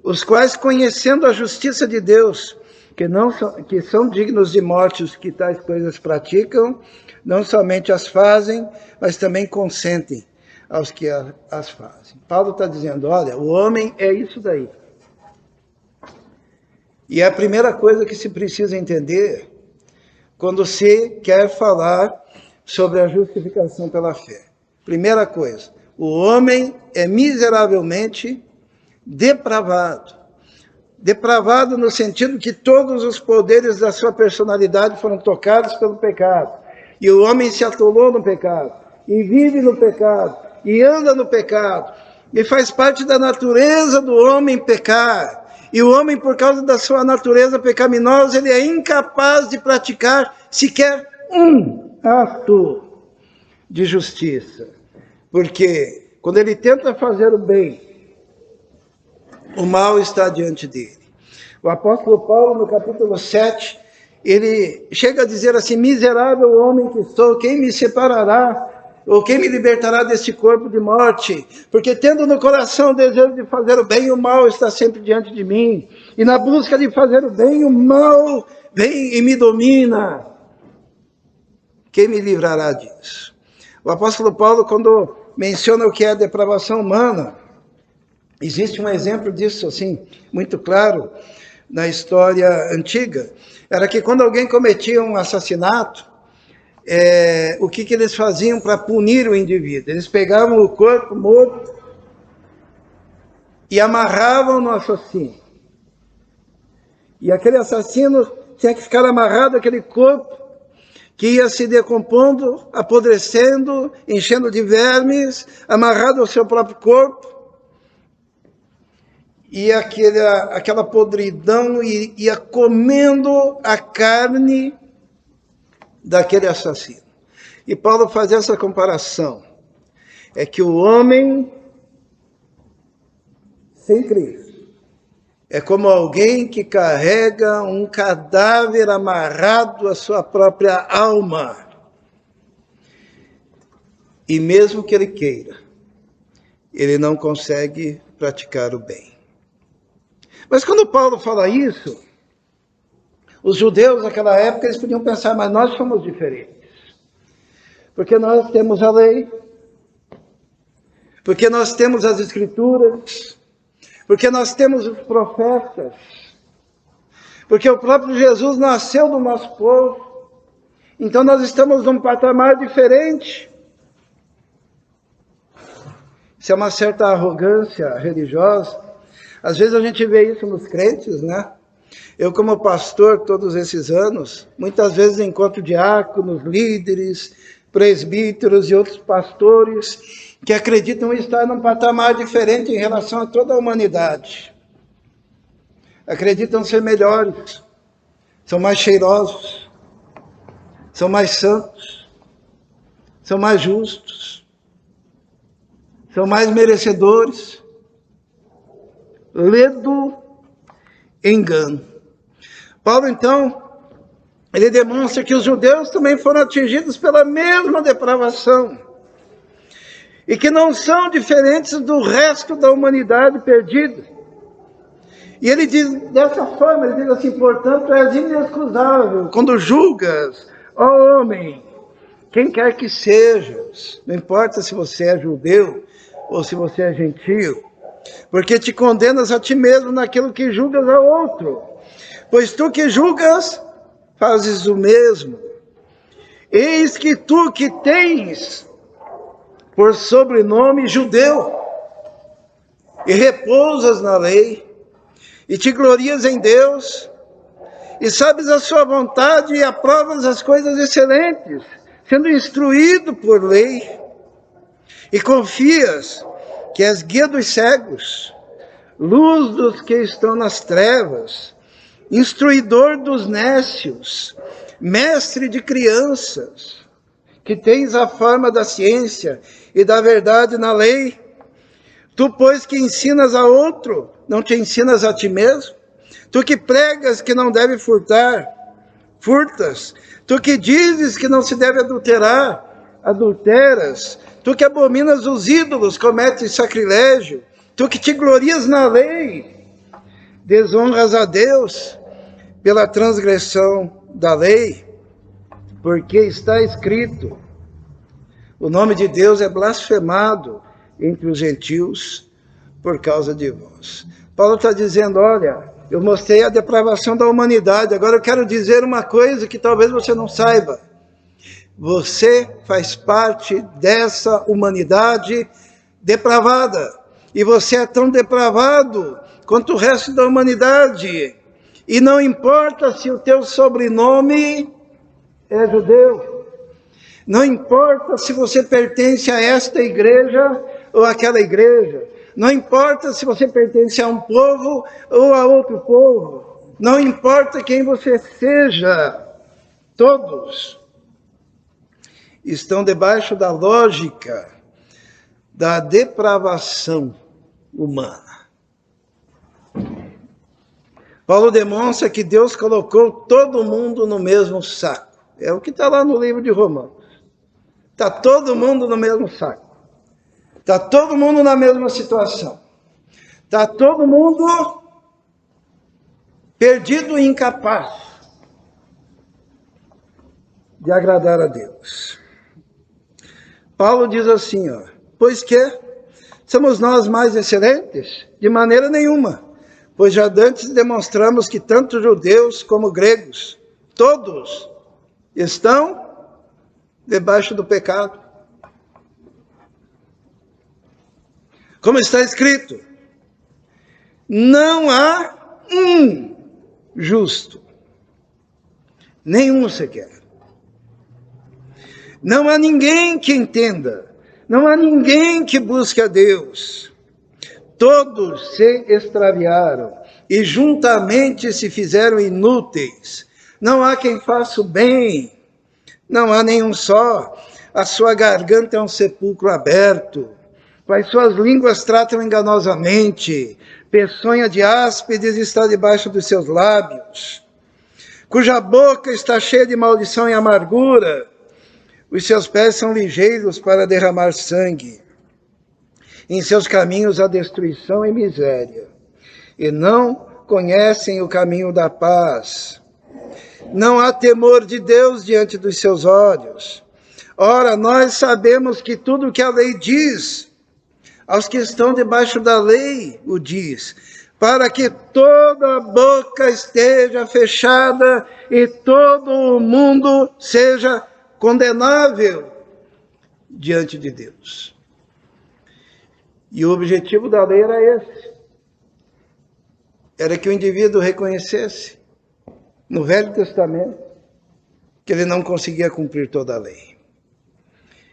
os quais, conhecendo a justiça de Deus, que são dignos de morte os que tais coisas praticam, não somente as fazem, mas também consentem aos que as fazem. Paulo está dizendo, olha, o homem é isso daí. E é a primeira coisa que se precisa entender quando se quer falar sobre a justificação pela fé. Primeira coisa, o homem é miseravelmente depravado. Depravado no sentido que todos os poderes da sua personalidade foram tocados pelo pecado. E o homem se atolou no pecado, e vive no pecado, e anda no pecado. E faz parte da natureza do homem pecar. E o homem, por causa da sua natureza pecaminosa, ele é incapaz de praticar sequer um ato de justiça. Porque quando ele tenta fazer o bem, o mal está diante dele. O apóstolo Paulo, no capítulo 7, ele chega a dizer assim, miserável homem que sou, quem me separará, ou quem me libertará deste corpo de morte? Porque tendo no coração o desejo de fazer o bem, o mal está sempre diante de mim. E na busca de fazer o bem, o mal vem e me domina. Quem me livrará disso? O apóstolo Paulo, quando menciona o que é a depravação humana, existe um exemplo disso, assim, muito claro, na história antiga. Era que quando alguém cometia um assassinato, o que eles faziam para punir o indivíduo? Eles pegavam o corpo morto e amarravam no assassino. E aquele assassino tinha que ficar amarrado àquele corpo, que ia se decompondo, apodrecendo, enchendo de vermes, amarrado ao seu próprio corpo. E aquela podridão ia comendo a carne daquele assassino. E Paulo faz essa comparação. É que o homem sem Cristo é como alguém que carrega um cadáver amarrado à sua própria alma. E mesmo que ele queira, ele não consegue praticar o bem. Mas quando Paulo fala isso, os judeus naquela época eles podiam pensar, mas nós somos diferentes. Porque nós temos a lei, porque nós temos as escrituras, porque nós temos os profetas, porque o próprio Jesus nasceu do nosso povo, então nós estamos num patamar diferente. Isso é uma certa arrogância religiosa. Às vezes a gente vê isso nos crentes, né? Eu, como pastor, todos esses anos, muitas vezes encontro diáconos, líderes, presbíteros e outros pastores que acreditam estar num patamar diferente em relação a toda a humanidade. Acreditam ser melhores, são mais cheirosos, são mais santos, são mais justos, são mais merecedores. Ledo engano. Paulo, então, ele demonstra que os judeus também foram atingidos pela mesma depravação e que não são diferentes do resto da humanidade perdida. E ele diz dessa forma, ele diz assim, portanto, és inexcusável quando julgas, ó homem, quem quer que sejas, não importa se você é judeu ou se você é gentio, porque te condenas a ti mesmo naquilo que julgas a outro, pois tu que julgas, fazes o mesmo. Eis que tu que tens por sobrenome judeu, e repousas na lei, e te glorias em Deus, e sabes a sua vontade e aprovas as coisas excelentes, sendo instruído por lei, e confias que és guia dos cegos, luz dos que estão nas trevas, instruidor dos nécios, mestre de crianças, que tens a forma da ciência e da verdade na lei. Tu, pois, que ensinas a outro, não te ensinas a ti mesmo? Tu que pregas que não deve furtar, furtas. Tu que dizes que não se deve adulterar, adulteras. Tu que abominas os ídolos, cometes sacrilégio. Tu que te glorias na lei, desonras a Deus pela transgressão da lei, porque está escrito, o nome de Deus é blasfemado entre os gentios por causa de vós. Paulo está dizendo, olha, eu mostrei a depravação da humanidade, agora eu quero dizer uma coisa que talvez você não saiba. Você faz parte dessa humanidade depravada, e você é tão depravado quanto o resto da humanidade. E não importa se o teu sobrenome é judeu. Não importa se você pertence a esta igreja ou àquela igreja. Não importa se você pertence a um povo ou a outro povo. Não importa quem você seja. Todos estão debaixo da lógica da depravação humana. Paulo demonstra que Deus colocou todo mundo no mesmo saco. É o que está lá no livro de Romanos. Está todo mundo no mesmo saco. Está todo mundo na mesma situação. Está todo mundo perdido e incapaz de agradar a Deus. Paulo diz assim, ó, pois que somos nós mais excelentes? De maneira nenhuma. Pois já antes demonstramos que tanto judeus como gregos, todos estão debaixo do pecado. Como está escrito, não há um justo, nenhum sequer. Não há ninguém que entenda, não há ninguém que busque a Deus. Todos se extraviaram e juntamente se fizeram inúteis. Não há quem faça o bem, não há nenhum só. A sua garganta é um sepulcro aberto. As suas línguas tratam enganosamente. Peçonha de áspides está debaixo dos seus lábios. Cuja boca está cheia de maldição e amargura. Os seus pés são ligeiros para derramar sangue. Em seus caminhos há destruição e miséria. E não conhecem o caminho da paz. Não há temor de Deus diante dos seus olhos. Ora, nós sabemos que tudo o que a lei diz, aos que estão debaixo da lei o diz, para que toda a boca esteja fechada e todo o mundo seja condenável diante de Deus. E o objetivo da lei era esse. Era que o indivíduo reconhecesse, no Velho Testamento, que ele não conseguia cumprir toda a lei.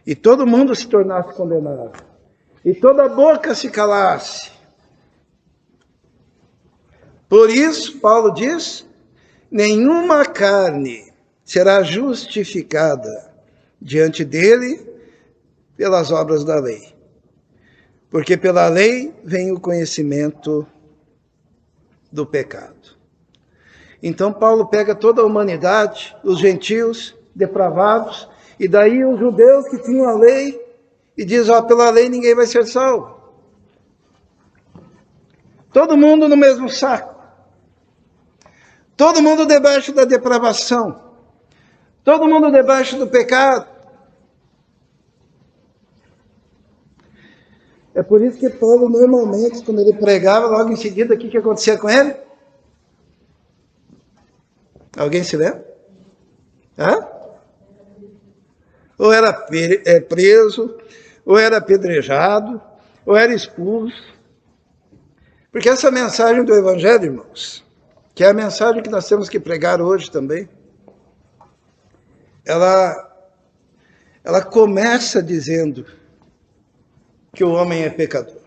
E todo mundo se tornasse condenável. E toda a boca se calasse. Por isso, Paulo diz, nenhuma carne será justificada diante dele pelas obras da lei. Porque pela lei vem o conhecimento do pecado. Então Paulo pega toda a humanidade, os gentios depravados, e daí os judeus que tinham a lei, e diz, pela lei ninguém vai ser salvo. Todo mundo no mesmo saco. Todo mundo debaixo da depravação. Todo mundo debaixo do pecado. É por isso que Paulo, normalmente, quando ele pregava, logo em seguida, o que acontecia com ele? Alguém se lembra? Ou era preso, ou era apedrejado, ou era expulso. Porque essa mensagem do Evangelho, irmãos, que é a mensagem que nós temos que pregar hoje também, ela começa dizendo que o homem é pecador.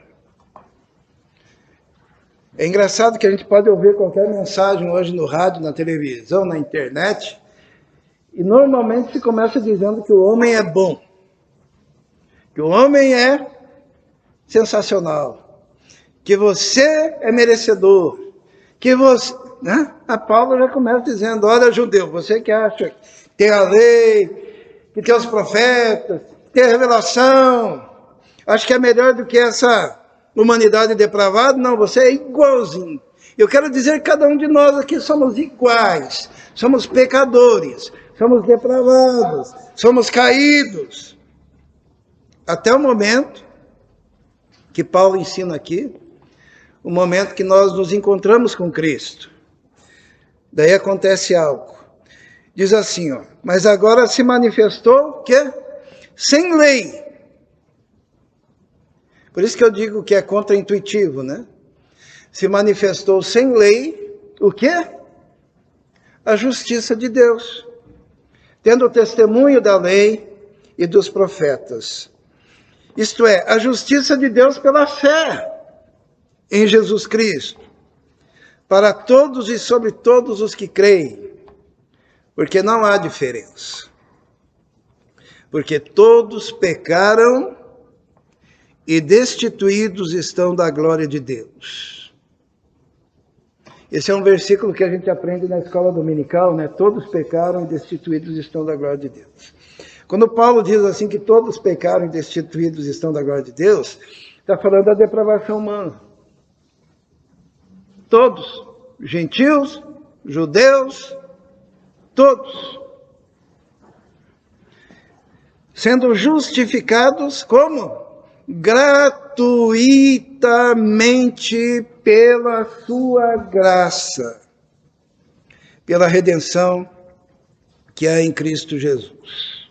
É engraçado que a gente pode ouvir qualquer mensagem hoje no rádio, na televisão, na internet, e normalmente se começa dizendo que o homem é bom, que o homem é sensacional, que você é merecedor, que você... Né? A Paulo já começa dizendo, olha, judeu, você que acha que tem a lei, que tem os profetas, que tem a revelação, acho que é melhor do que essa humanidade depravada. Não, você é igualzinho. Eu quero dizer que cada um de nós aqui somos iguais. Somos pecadores, somos depravados, somos caídos. Até o momento que Paulo ensina aqui, o momento que nós nos encontramos com Cristo. Daí acontece algo. Diz assim, mas agora se manifestou o quê? Sem lei. Por isso que eu digo que é contraintuitivo, né? Se manifestou sem lei, o quê? A justiça de Deus. Tendo o testemunho da lei e dos profetas. Isto é, a justiça de Deus pela fé em Jesus Cristo. Para todos e sobre todos os que creem. Porque não há diferença. Porque todos pecaram e destituídos estão da glória de Deus. Esse é um versículo que a gente aprende na escola dominical, né? Todos pecaram e destituídos estão da glória de Deus. Quando Paulo diz assim que todos pecaram e destituídos estão da glória de Deus, está falando da depravação humana. Todos, gentios, judeus, todos. Sendo justificados como? Gratuitamente pela sua graça, pela redenção que há em Cristo Jesus,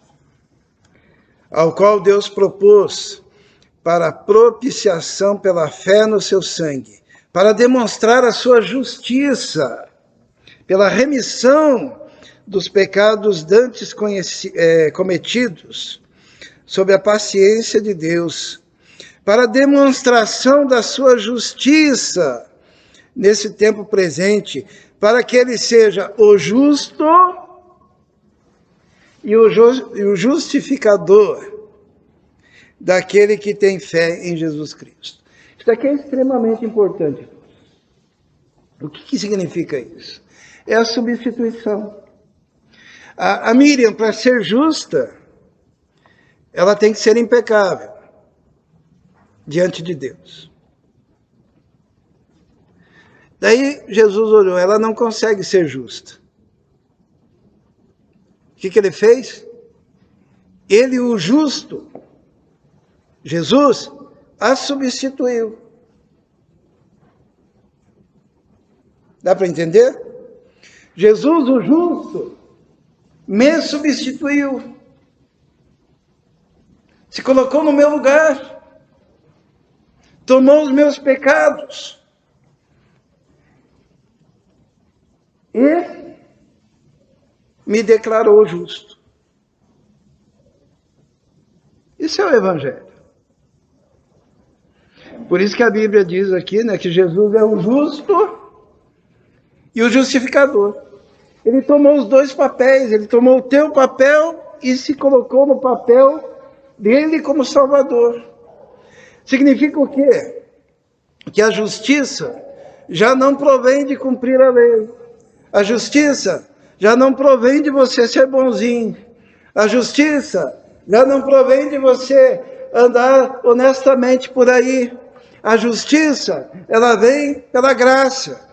ao qual Deus propôs para a propiciação pela fé no seu sangue, para demonstrar a sua justiça, pela remissão dos pecados dantes cometidos, sob a paciência de Deus, para a demonstração da sua justiça nesse tempo presente, para que ele seja o justo e o justificador daquele que tem fé em Jesus Cristo. Isso aqui é extremamente importante. O que significa isso? É a substituição. A Miriam, para ser justa, ela tem que ser impecável diante de Deus. Daí Jesus olhou, ela não consegue ser justa. O que ele fez? Ele, o justo, Jesus, a substituiu. Dá para entender? Jesus, o justo, me substituiu. Se colocou no meu lugar. Tomou os meus pecados. E me declarou justo. Isso é o Evangelho. Por isso que a Bíblia diz aqui, né, que Jesus é o justo e o justificador. Ele tomou os dois papéis, ele tomou o teu papel e se colocou no papel dele como Salvador. Significa o quê? Que a justiça já não provém de cumprir a lei. A justiça já não provém de você ser bonzinho. A justiça já não provém de você andar honestamente por aí. A justiça, ela vem pela graça.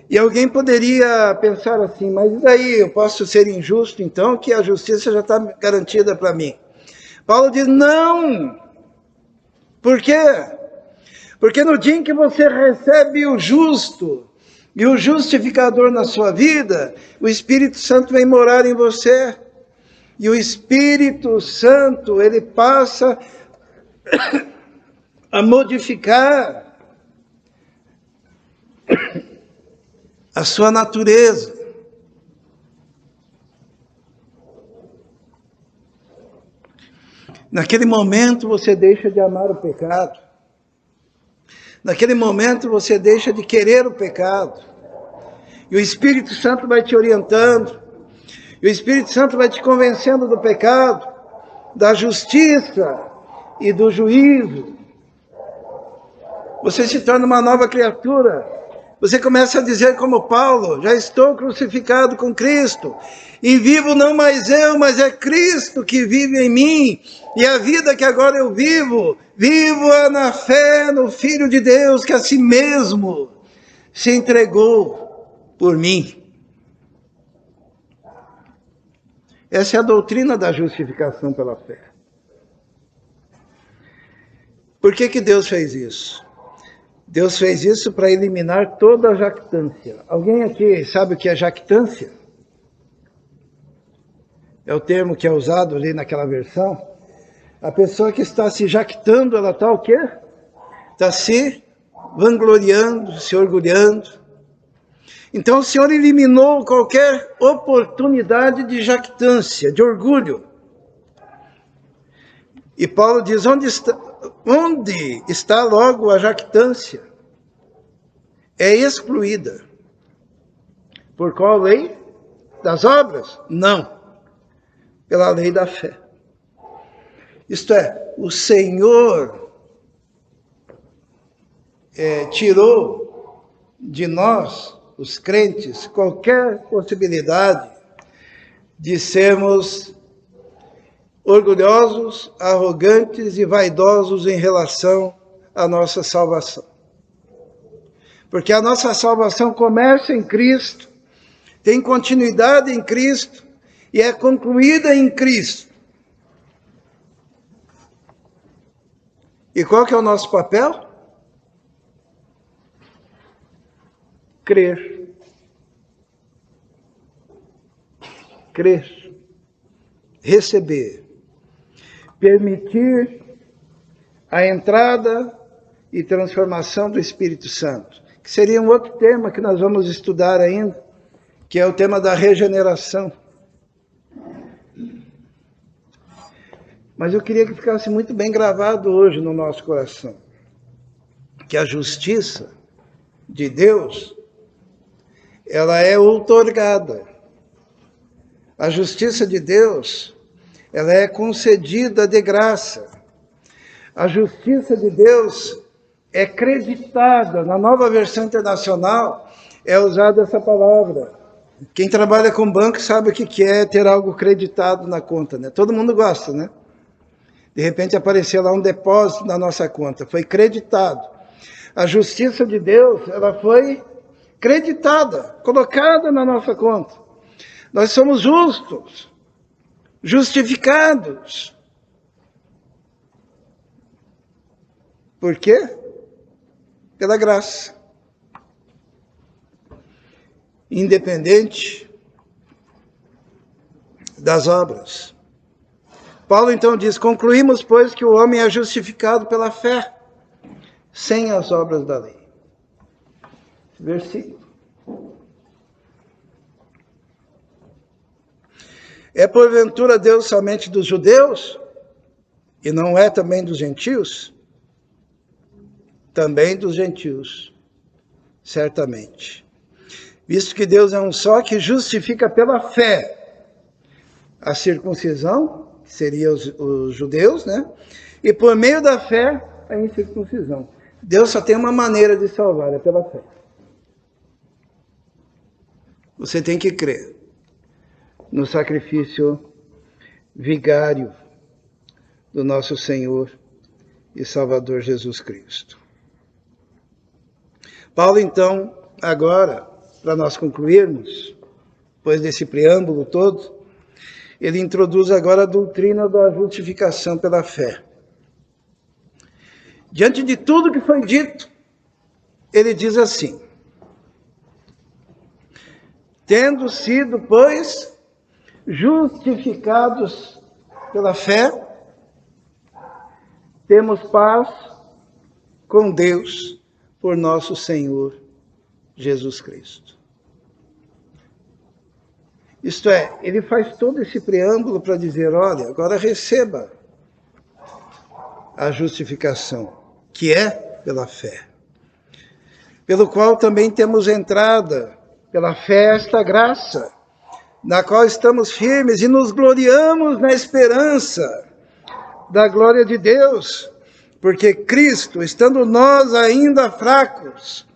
E alguém poderia pensar assim, mas e daí, eu posso ser injusto então, que a justiça já está garantida para mim? Paulo diz, não! Por quê? Porque no dia em que você recebe o justo e o justificador na sua vida, o Espírito Santo vem morar em você. E o Espírito Santo, ele passa a modificar a sua natureza. Naquele momento você deixa de amar o pecado. Naquele momento você deixa de querer o pecado. E o Espírito Santo vai te orientando. E o Espírito Santo vai te convencendo do pecado, da justiça e do juízo. Você se torna uma nova criatura. Você começa a dizer como Paulo, já estou crucificado com Cristo. E vivo não mais eu, mas é Cristo que vive em mim. E a vida que agora eu vivo, vivo-a na fé no Filho de Deus, que a si mesmo se entregou por mim. Essa é a doutrina da justificação pela fé. Por que Deus fez isso? Deus fez isso para eliminar toda a jactância. Alguém aqui sabe o que é jactância? É o termo que é usado ali naquela versão. A pessoa que está se jactando, ela está o quê? Está se vangloriando, se orgulhando. Então o Senhor eliminou qualquer oportunidade de jactância, de orgulho. E Paulo diz, onde está logo a jactância? É excluída. Por qual lei? Das obras? Não. Pela lei da fé. Isto é, o Senhor tirou de nós, os crentes, qualquer possibilidade de sermos orgulhosos, arrogantes e vaidosos em relação à nossa salvação. Porque a nossa salvação começa em Cristo, tem continuidade em Cristo e é concluída em Cristo. E qual que é o nosso papel? Crer. Crer. Receber. Permitir a entrada e transformação do Espírito Santo, que seria um outro tema que nós vamos estudar ainda, que é o tema da regeneração. Mas eu queria que ficasse muito bem gravado hoje no nosso coração, que a justiça de Deus, ela é outorgada, A justiça de Deus, ela é concedida de graça. A justiça de Deus é creditada. Na Nova Versão Internacional é usada essa palavra. Quem trabalha com banco sabe o que é ter algo creditado na conta, né? Todo mundo gosta, né? De repente apareceu lá um depósito na nossa conta, foi creditado. A justiça de Deus, ela foi creditada, colocada na nossa conta. Nós somos justos, justificados. Por quê? Pela graça. Independente das obras. Paulo então diz: concluímos, pois, que o homem é justificado pela fé, sem as obras da lei. Versículo. É porventura Deus somente dos judeus? E não é também dos gentios? Também dos gentios, certamente. Visto que Deus é um só, que justifica pela fé a circuncisão, que seria os judeus, né? E por meio da fé, a incircuncisão. Deus só tem uma maneira de salvar, é pela fé. Você tem que crer no sacrifício vigário do nosso Senhor e Salvador Jesus Cristo. Paulo, então, agora, para nós concluirmos, depois desse preâmbulo todo, ele introduz agora a doutrina da justificação pela fé. Diante de tudo que foi dito, ele diz assim: tendo sido, pois, justificados pela fé, temos paz com Deus por nosso Senhor Jesus Cristo. Isto é, ele faz todo esse preâmbulo para dizer: olha, agora receba a justificação, que é pela fé, pelo qual também temos entrada pela fé esta graça, na qual estamos firmes e nos gloriamos na esperança da glória de Deus, porque Cristo, estando nós ainda fracos,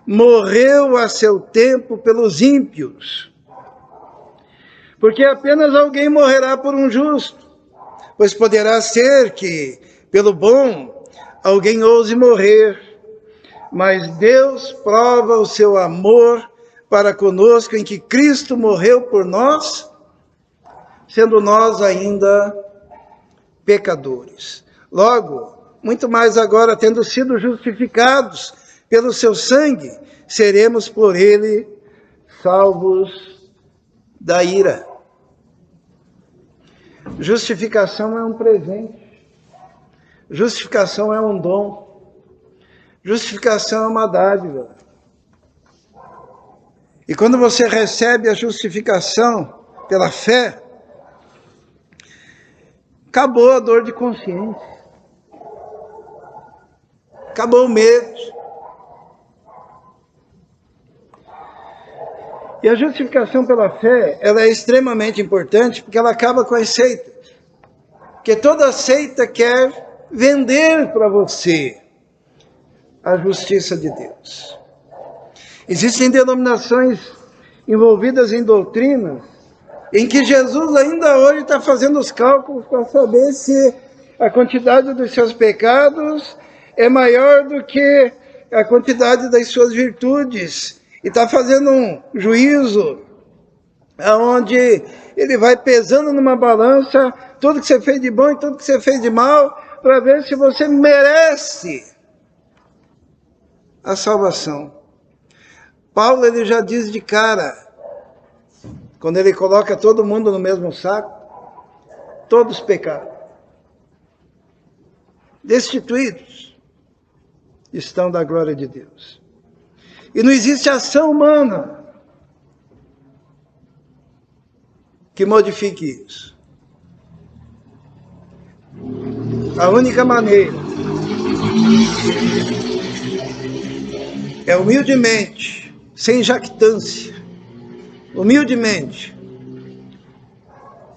morreu a seu tempo pelos ímpios. Porque apenas alguém morrerá por um justo, pois poderá ser que, pelo bom, alguém ouse morrer, mas Deus prova o seu amor para conosco em que Cristo morreu por nós, sendo nós ainda pecadores. Logo, muito mais agora, tendo sido justificados pelo seu sangue, seremos por ele salvos da ira. Justificação é um presente. Justificação é um dom. Justificação é uma dádiva. E quando você recebe a justificação pela fé, acabou a dor de consciência. Acabou o medo. E a justificação pela fé, ela é extremamente importante porque ela acaba com as seitas. Porque toda seita quer vender para você a justiça de Deus. Existem denominações envolvidas em doutrinas em que Jesus ainda hoje está fazendo os cálculos para saber se a quantidade dos seus pecados é maior do que a quantidade das suas virtudes. E está fazendo um juízo onde ele vai pesando numa balança tudo que você fez de bom e tudo que você fez de mal, para ver se você merece a salvação. Paulo, ele já diz de cara, quando ele coloca todo mundo no mesmo saco, todos pecaram. Destituídos estão da glória de Deus. E não existe ação humana que modifique isso. A única maneira é humildemente, sem jactância, humildemente,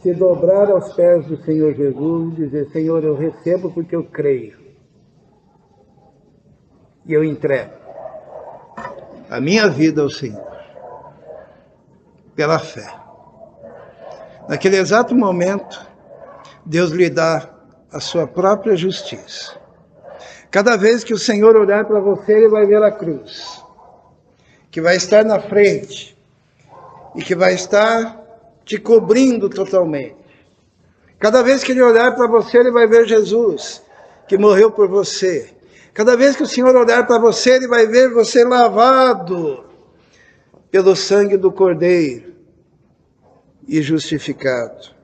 se dobrar aos pés do Senhor Jesus e dizer: Senhor, eu recebo porque eu creio. E eu entrego a minha vida ao Senhor, pela fé. Naquele exato momento, Deus lhe dá a sua própria justiça. Cada vez que o Senhor olhar para você, Ele vai ver a cruz, que vai estar na frente e que vai estar te cobrindo totalmente. Cada vez que Ele olhar para você, Ele vai ver Jesus, que morreu por você. Cada vez que o Senhor olhar para você, Ele vai ver você lavado pelo sangue do Cordeiro e justificado.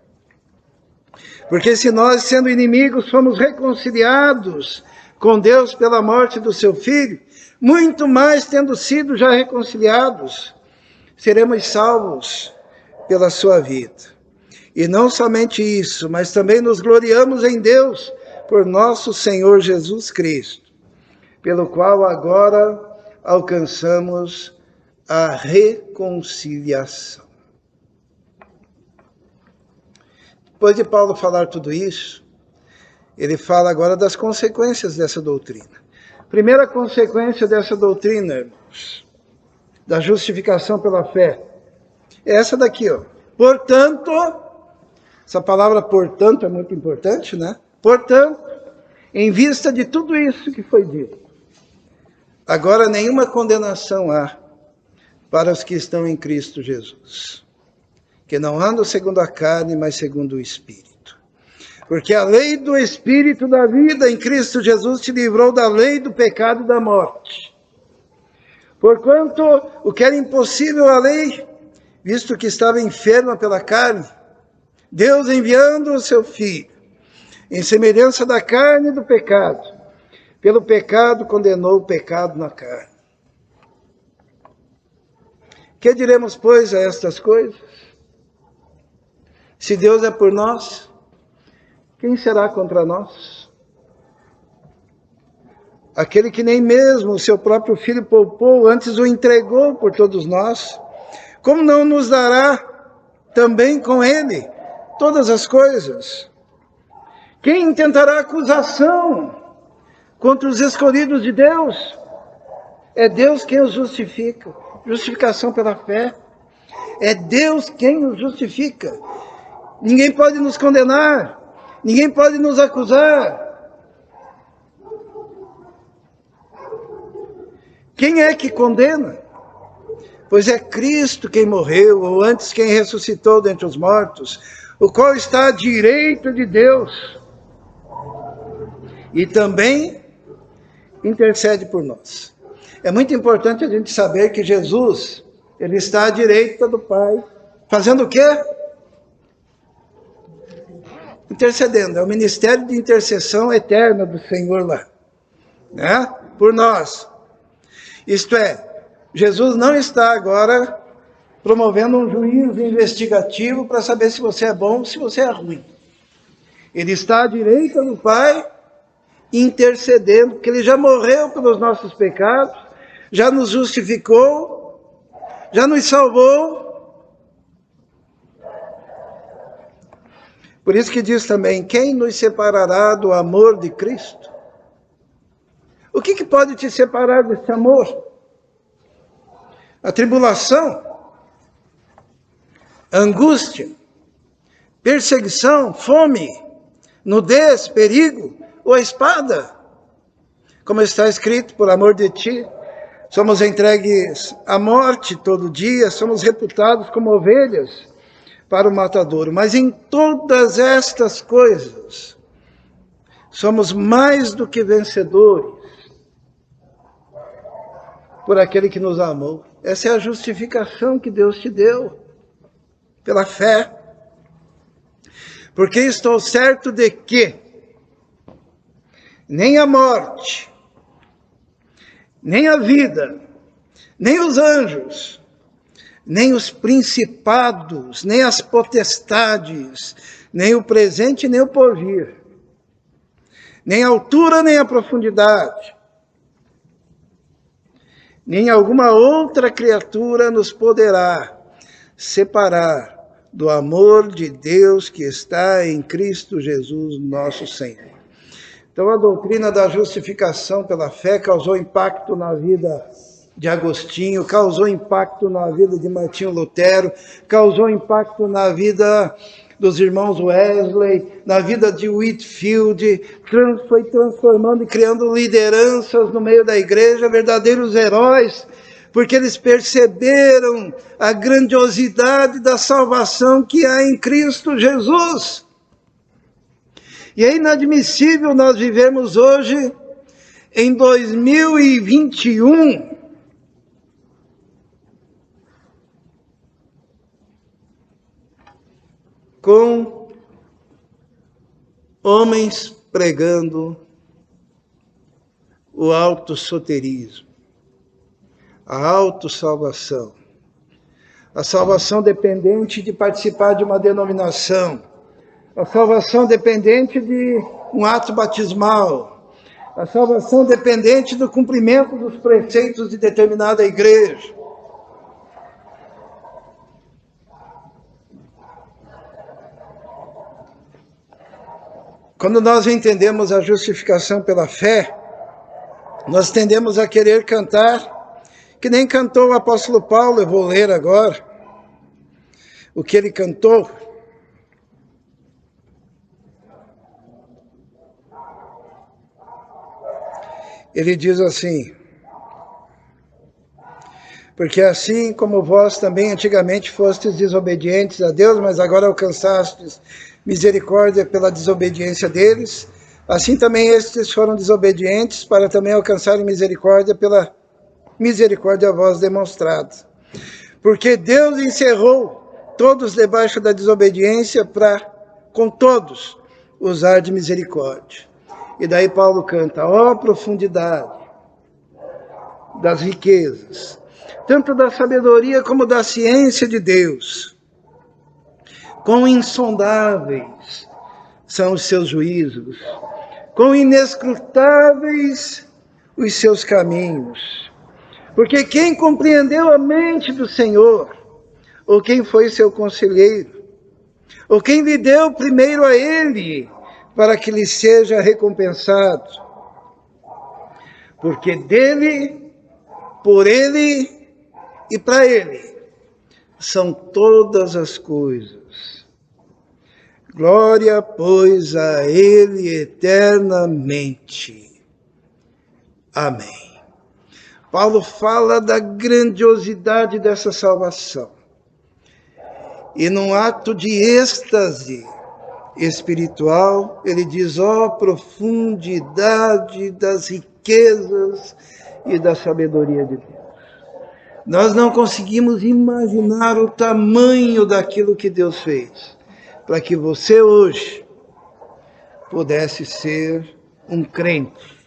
Porque se nós, sendo inimigos, fomos reconciliados com Deus pela morte do seu Filho, muito mais tendo sido já reconciliados, seremos salvos pela sua vida. E não somente isso, mas também nos gloriamos em Deus por nosso Senhor Jesus Cristo, pelo qual agora alcançamos a reconciliação. Depois de Paulo falar tudo isso, ele fala agora das consequências dessa doutrina. Primeira consequência dessa doutrina, irmãos, da justificação pela fé, é essa daqui, ó. Portanto, essa palavra portanto é muito importante, né? Portanto, em vista de tudo isso que foi dito, agora nenhuma condenação há para os que estão em Cristo Jesus, que não andam segundo a carne, mas segundo o Espírito. Porque a lei do Espírito da vida em Cristo Jesus te livrou da lei do pecado e da morte. Porquanto o que era impossível à lei, visto que estava enferma pela carne, Deus enviando o seu Filho, em semelhança da carne e do pecado, pelo pecado condenou o pecado na carne. Que diremos, pois, a estas coisas? Se Deus é por nós, quem será contra nós? Aquele que nem mesmo o seu próprio Filho poupou, antes o entregou por todos nós, como não nos dará também com ele todas as coisas? Quem intentará acusação contra os escolhidos de Deus? É Deus quem os justifica. Justificação pela fé. É Deus quem os justifica. Ninguém pode nos condenar. Ninguém pode nos acusar. Quem é que condena? Pois é Cristo quem morreu, ou antes quem ressuscitou dentre os mortos, o qual está à direita de Deus e também intercede por nós. É muito importante a gente saber que Jesus, ele está à direita do Pai, fazendo o quê? Intercedendo. É o ministério de intercessão eterna do Senhor lá, né? Por nós. Isto é, Jesus não está agora promovendo um juízo investigativo para saber se você é bom ou se você é ruim. Ele está à direita do Pai, intercedendo, porque Ele já morreu pelos nossos pecados, já nos justificou, já nos salvou. Por isso que diz também: quem nos separará do amor de Cristo? O que pode te separar desse amor? A tribulação, a angústia, perseguição, fome, nudez, perigo ou a espada? Como está escrito: por amor de ti, somos entregues à morte todo dia, somos reputados como ovelhas para o matadouro. Mas em todas estas coisas, somos mais do que vencedores por aquele que nos amou. Essa é a justificação que Deus te deu, pela fé. Porque estou certo de que nem a morte, nem a vida, nem os anjos, nem os principados, nem as potestades, nem o presente, nem o porvir, nem a altura, nem a profundidade, nem alguma outra criatura nos poderá separar do amor de Deus que está em Cristo Jesus, nosso Senhor. Então, a doutrina da justificação pela fé causou impacto na vida de Agostinho, causou impacto na vida de Martinho Lutero, causou impacto na vida dos irmãos Wesley, na vida de Whitefield, foi transformando e criando lideranças no meio da igreja, verdadeiros heróis, porque eles perceberam a grandiosidade da salvação que há em Cristo Jesus. E é inadmissível nós vivemos hoje, em 2021, com homens pregando o autossoterismo, a autossalvação, a salvação dependente de participar de uma denominação, a salvação dependente de um ato batismal, a salvação dependente do cumprimento dos preceitos de determinada igreja. Quando nós entendemos a justificação pela fé, nós tendemos a querer cantar, que nem cantou o apóstolo Paulo. Eu vou ler agora o que ele cantou. Ele diz assim: porque assim como vós também antigamente fostes desobedientes a Deus, mas agora alcançastes misericórdia pela desobediência deles, assim também estes foram desobedientes para também alcançarem misericórdia pela misericórdia a vós demonstrada. Porque Deus encerrou todos debaixo da desobediência para, com todos, usar de misericórdia. E daí Paulo canta: ó profundidade das riquezas, tanto da sabedoria como da ciência de Deus. Quão insondáveis são os seus juízos, quão inescrutáveis os seus caminhos. Porque quem compreendeu a mente do Senhor, ou quem foi seu conselheiro, ou quem lhe deu primeiro a ele, para que lhe seja recompensado? Porque dele, por ele e para ele são todas as coisas. Glória, pois, a ele eternamente. Amém. Paulo fala da grandiosidade dessa salvação. E num ato de êxtase espiritual, ele diz: ó profundidade das riquezas e da sabedoria de Deus. Nós não conseguimos imaginar o tamanho daquilo que Deus fez, para que você hoje pudesse ser um crente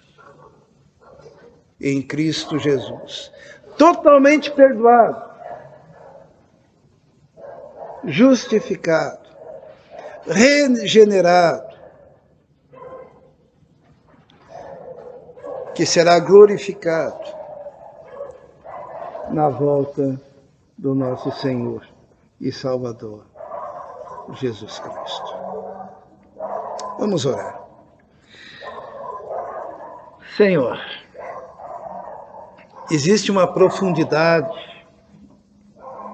em Cristo Jesus, totalmente perdoado, justificado, regenerado, que será glorificado na volta do nosso Senhor e Salvador, Jesus Cristo. Vamos orar. Senhor, existe uma profundidade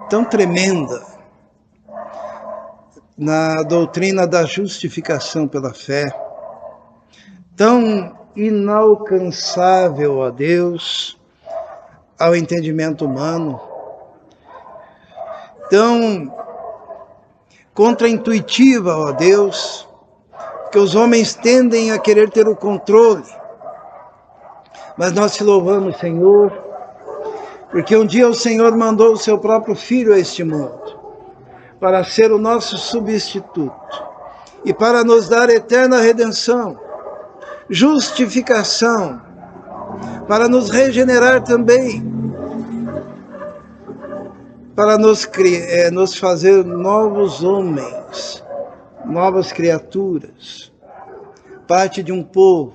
tão tremenda na doutrina da justificação pela fé, tão inalcançável a Deus, ao entendimento humano, tão contraintuitiva, ó Deus, que os homens tendem a querer ter o controle. Mas nós te louvamos, Senhor, porque um dia o Senhor mandou o seu próprio Filho a este mundo, para ser o nosso substituto, e para nos dar eterna redenção, justificação, para nos regenerar também, para nos fazer novos homens, novas criaturas, parte de um povo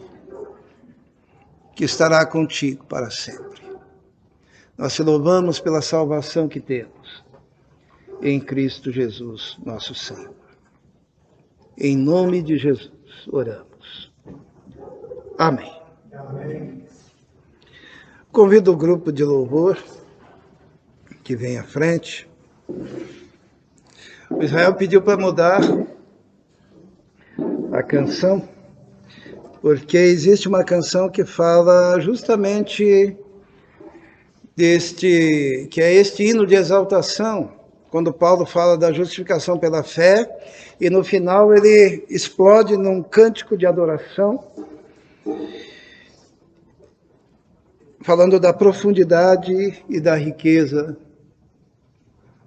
que estará contigo para sempre. Nós te louvamos pela salvação que temos em Cristo Jesus, nosso Senhor. Em nome de Jesus, oramos. Amém. Amém. Convido o grupo de louvor que vem à frente. O Israel pediu para mudar a canção, porque existe uma canção que fala justamente que é este hino de exaltação, quando Paulo fala da justificação pela fé, e no final ele explode num cântico de adoração, falando da profundidade e da riqueza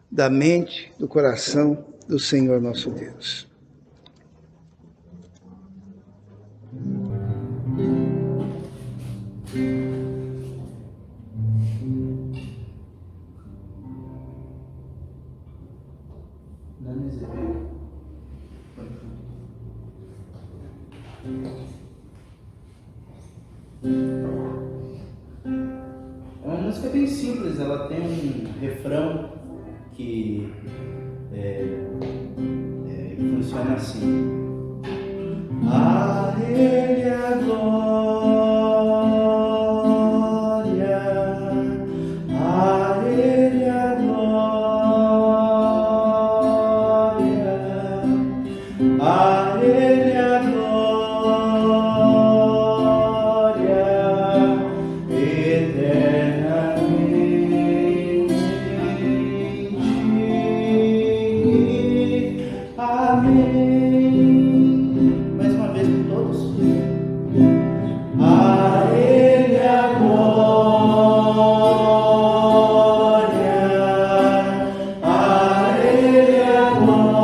da mente, do coração do Senhor nosso Deus. É uma música bem simples, ela tem um refrão que funciona assim: a Ele a glória, a Ele a glória, a Ele a glória eternamente. Amém. Mais uma vez com todos. A Ele a glória, a Ele a glória,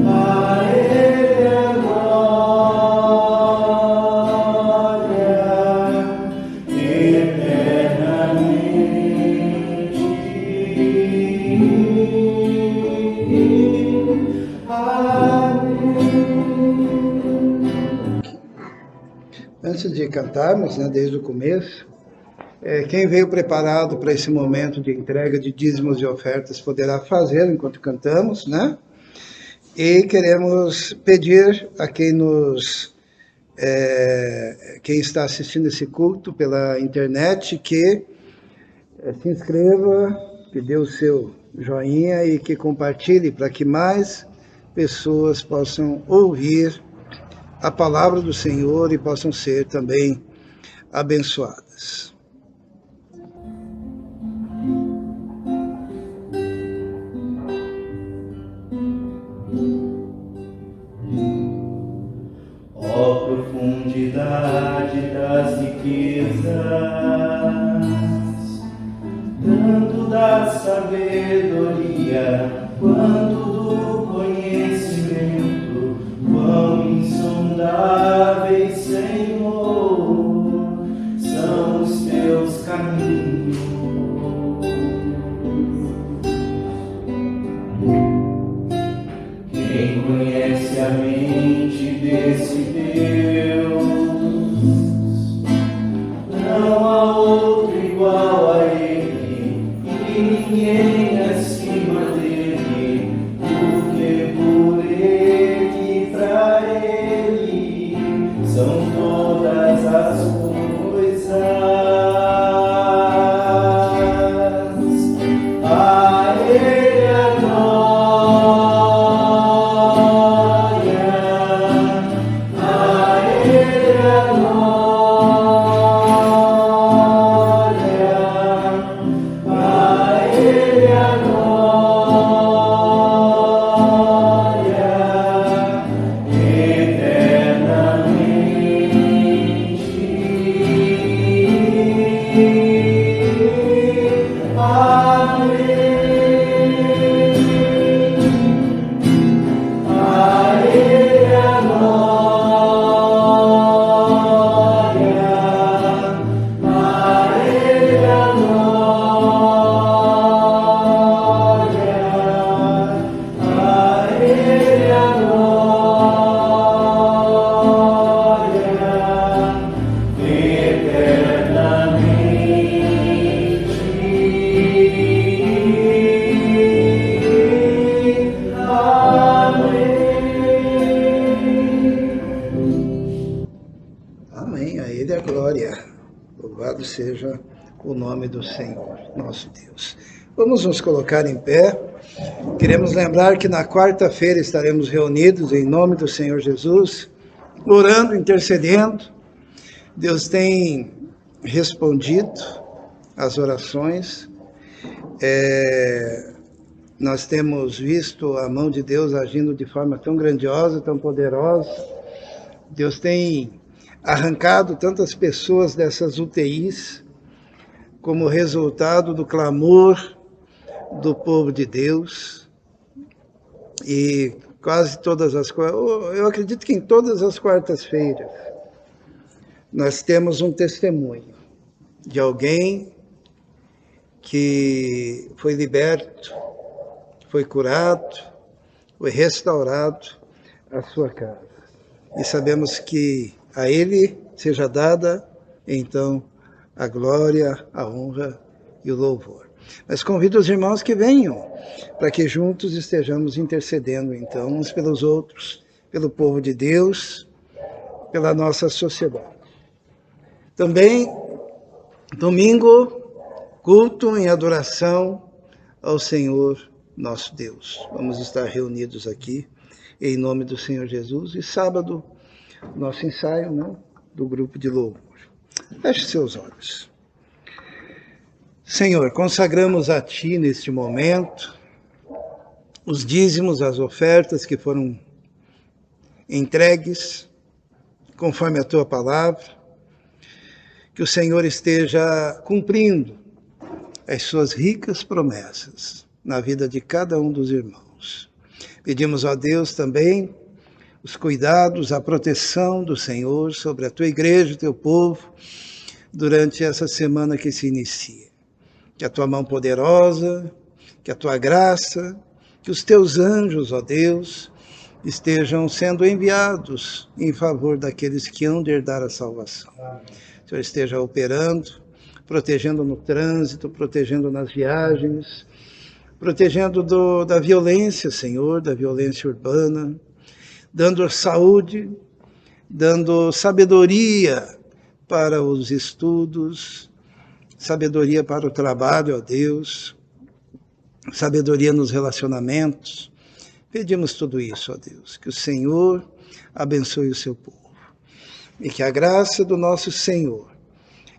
a Ele a glória eternamente. Antes de cantarmos, desde o começo, quem veio preparado para esse momento de entrega de dízimos e ofertas poderá fazer enquanto cantamos, E queremos pedir a quem está assistindo esse culto pela internet que se inscreva, que dê o seu joinha e que compartilhe para que mais pessoas possam ouvir a palavra do Senhor e possam ser também abençoadas. Ó profundidade das riquezas, tanto da sabedoria quanto do conhecimento, quão insondáveis, Senhor, são os teus caminhos. Quem conhece a mente desse Deus, não há outro igual a Ele, e ninguém acima dele, porque por Ele, pra Ele o nome do Senhor, nosso Deus. Vamos nos colocar em pé. Queremos lembrar que na quarta-feira estaremos reunidos em nome do Senhor Jesus, orando, intercedendo. Deus tem respondido às orações. Nós temos visto a mão de Deus agindo de forma tão grandiosa, tão poderosa. Deus tem arrancado tantas pessoas dessas UTIs como resultado do clamor do povo de Deus. E quase todas as eu acredito que em todas as quartas-feiras nós temos um testemunho de alguém que foi liberto, foi curado, foi restaurado a sua casa. E sabemos que a Ele seja dada, então, a glória, a honra e o louvor. Mas convido os irmãos que venham, para que juntos estejamos intercedendo, então, uns pelos outros, pelo povo de Deus, pela nossa sociedade. Também, domingo, culto em adoração ao Senhor nosso Deus. Vamos estar reunidos aqui em nome do Senhor Jesus. E sábado, nosso ensaio, né, do grupo de louvor. Feche seus olhos. Senhor, consagramos a Ti neste momento os dízimos, as ofertas que foram entregues conforme a Tua palavra. Que o Senhor esteja cumprindo as Suas ricas promessas na vida de cada um dos irmãos. Pedimos a Deus também os cuidados, a proteção do Senhor sobre a Tua igreja, o Teu povo, durante essa semana que se inicia. Que a Tua mão poderosa, que a Tua graça, que os Teus anjos, ó Deus, estejam sendo enviados em favor daqueles que hão de herdar a salvação. O Senhor esteja operando, protegendo no trânsito, protegendo nas viagens, protegendo da violência, Senhor, da violência urbana, dando saúde, dando sabedoria para os estudos, sabedoria para o trabalho, ó Deus, sabedoria nos relacionamentos. Pedimos tudo isso, ó Deus, que o Senhor abençoe o seu povo e que a graça do nosso Senhor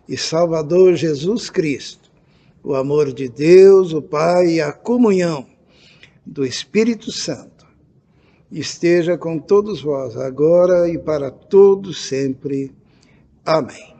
e Salvador Jesus Cristo, o amor de Deus, o Pai e a comunhão do Espírito Santo esteja com todos vós, agora e para todos sempre. Amém.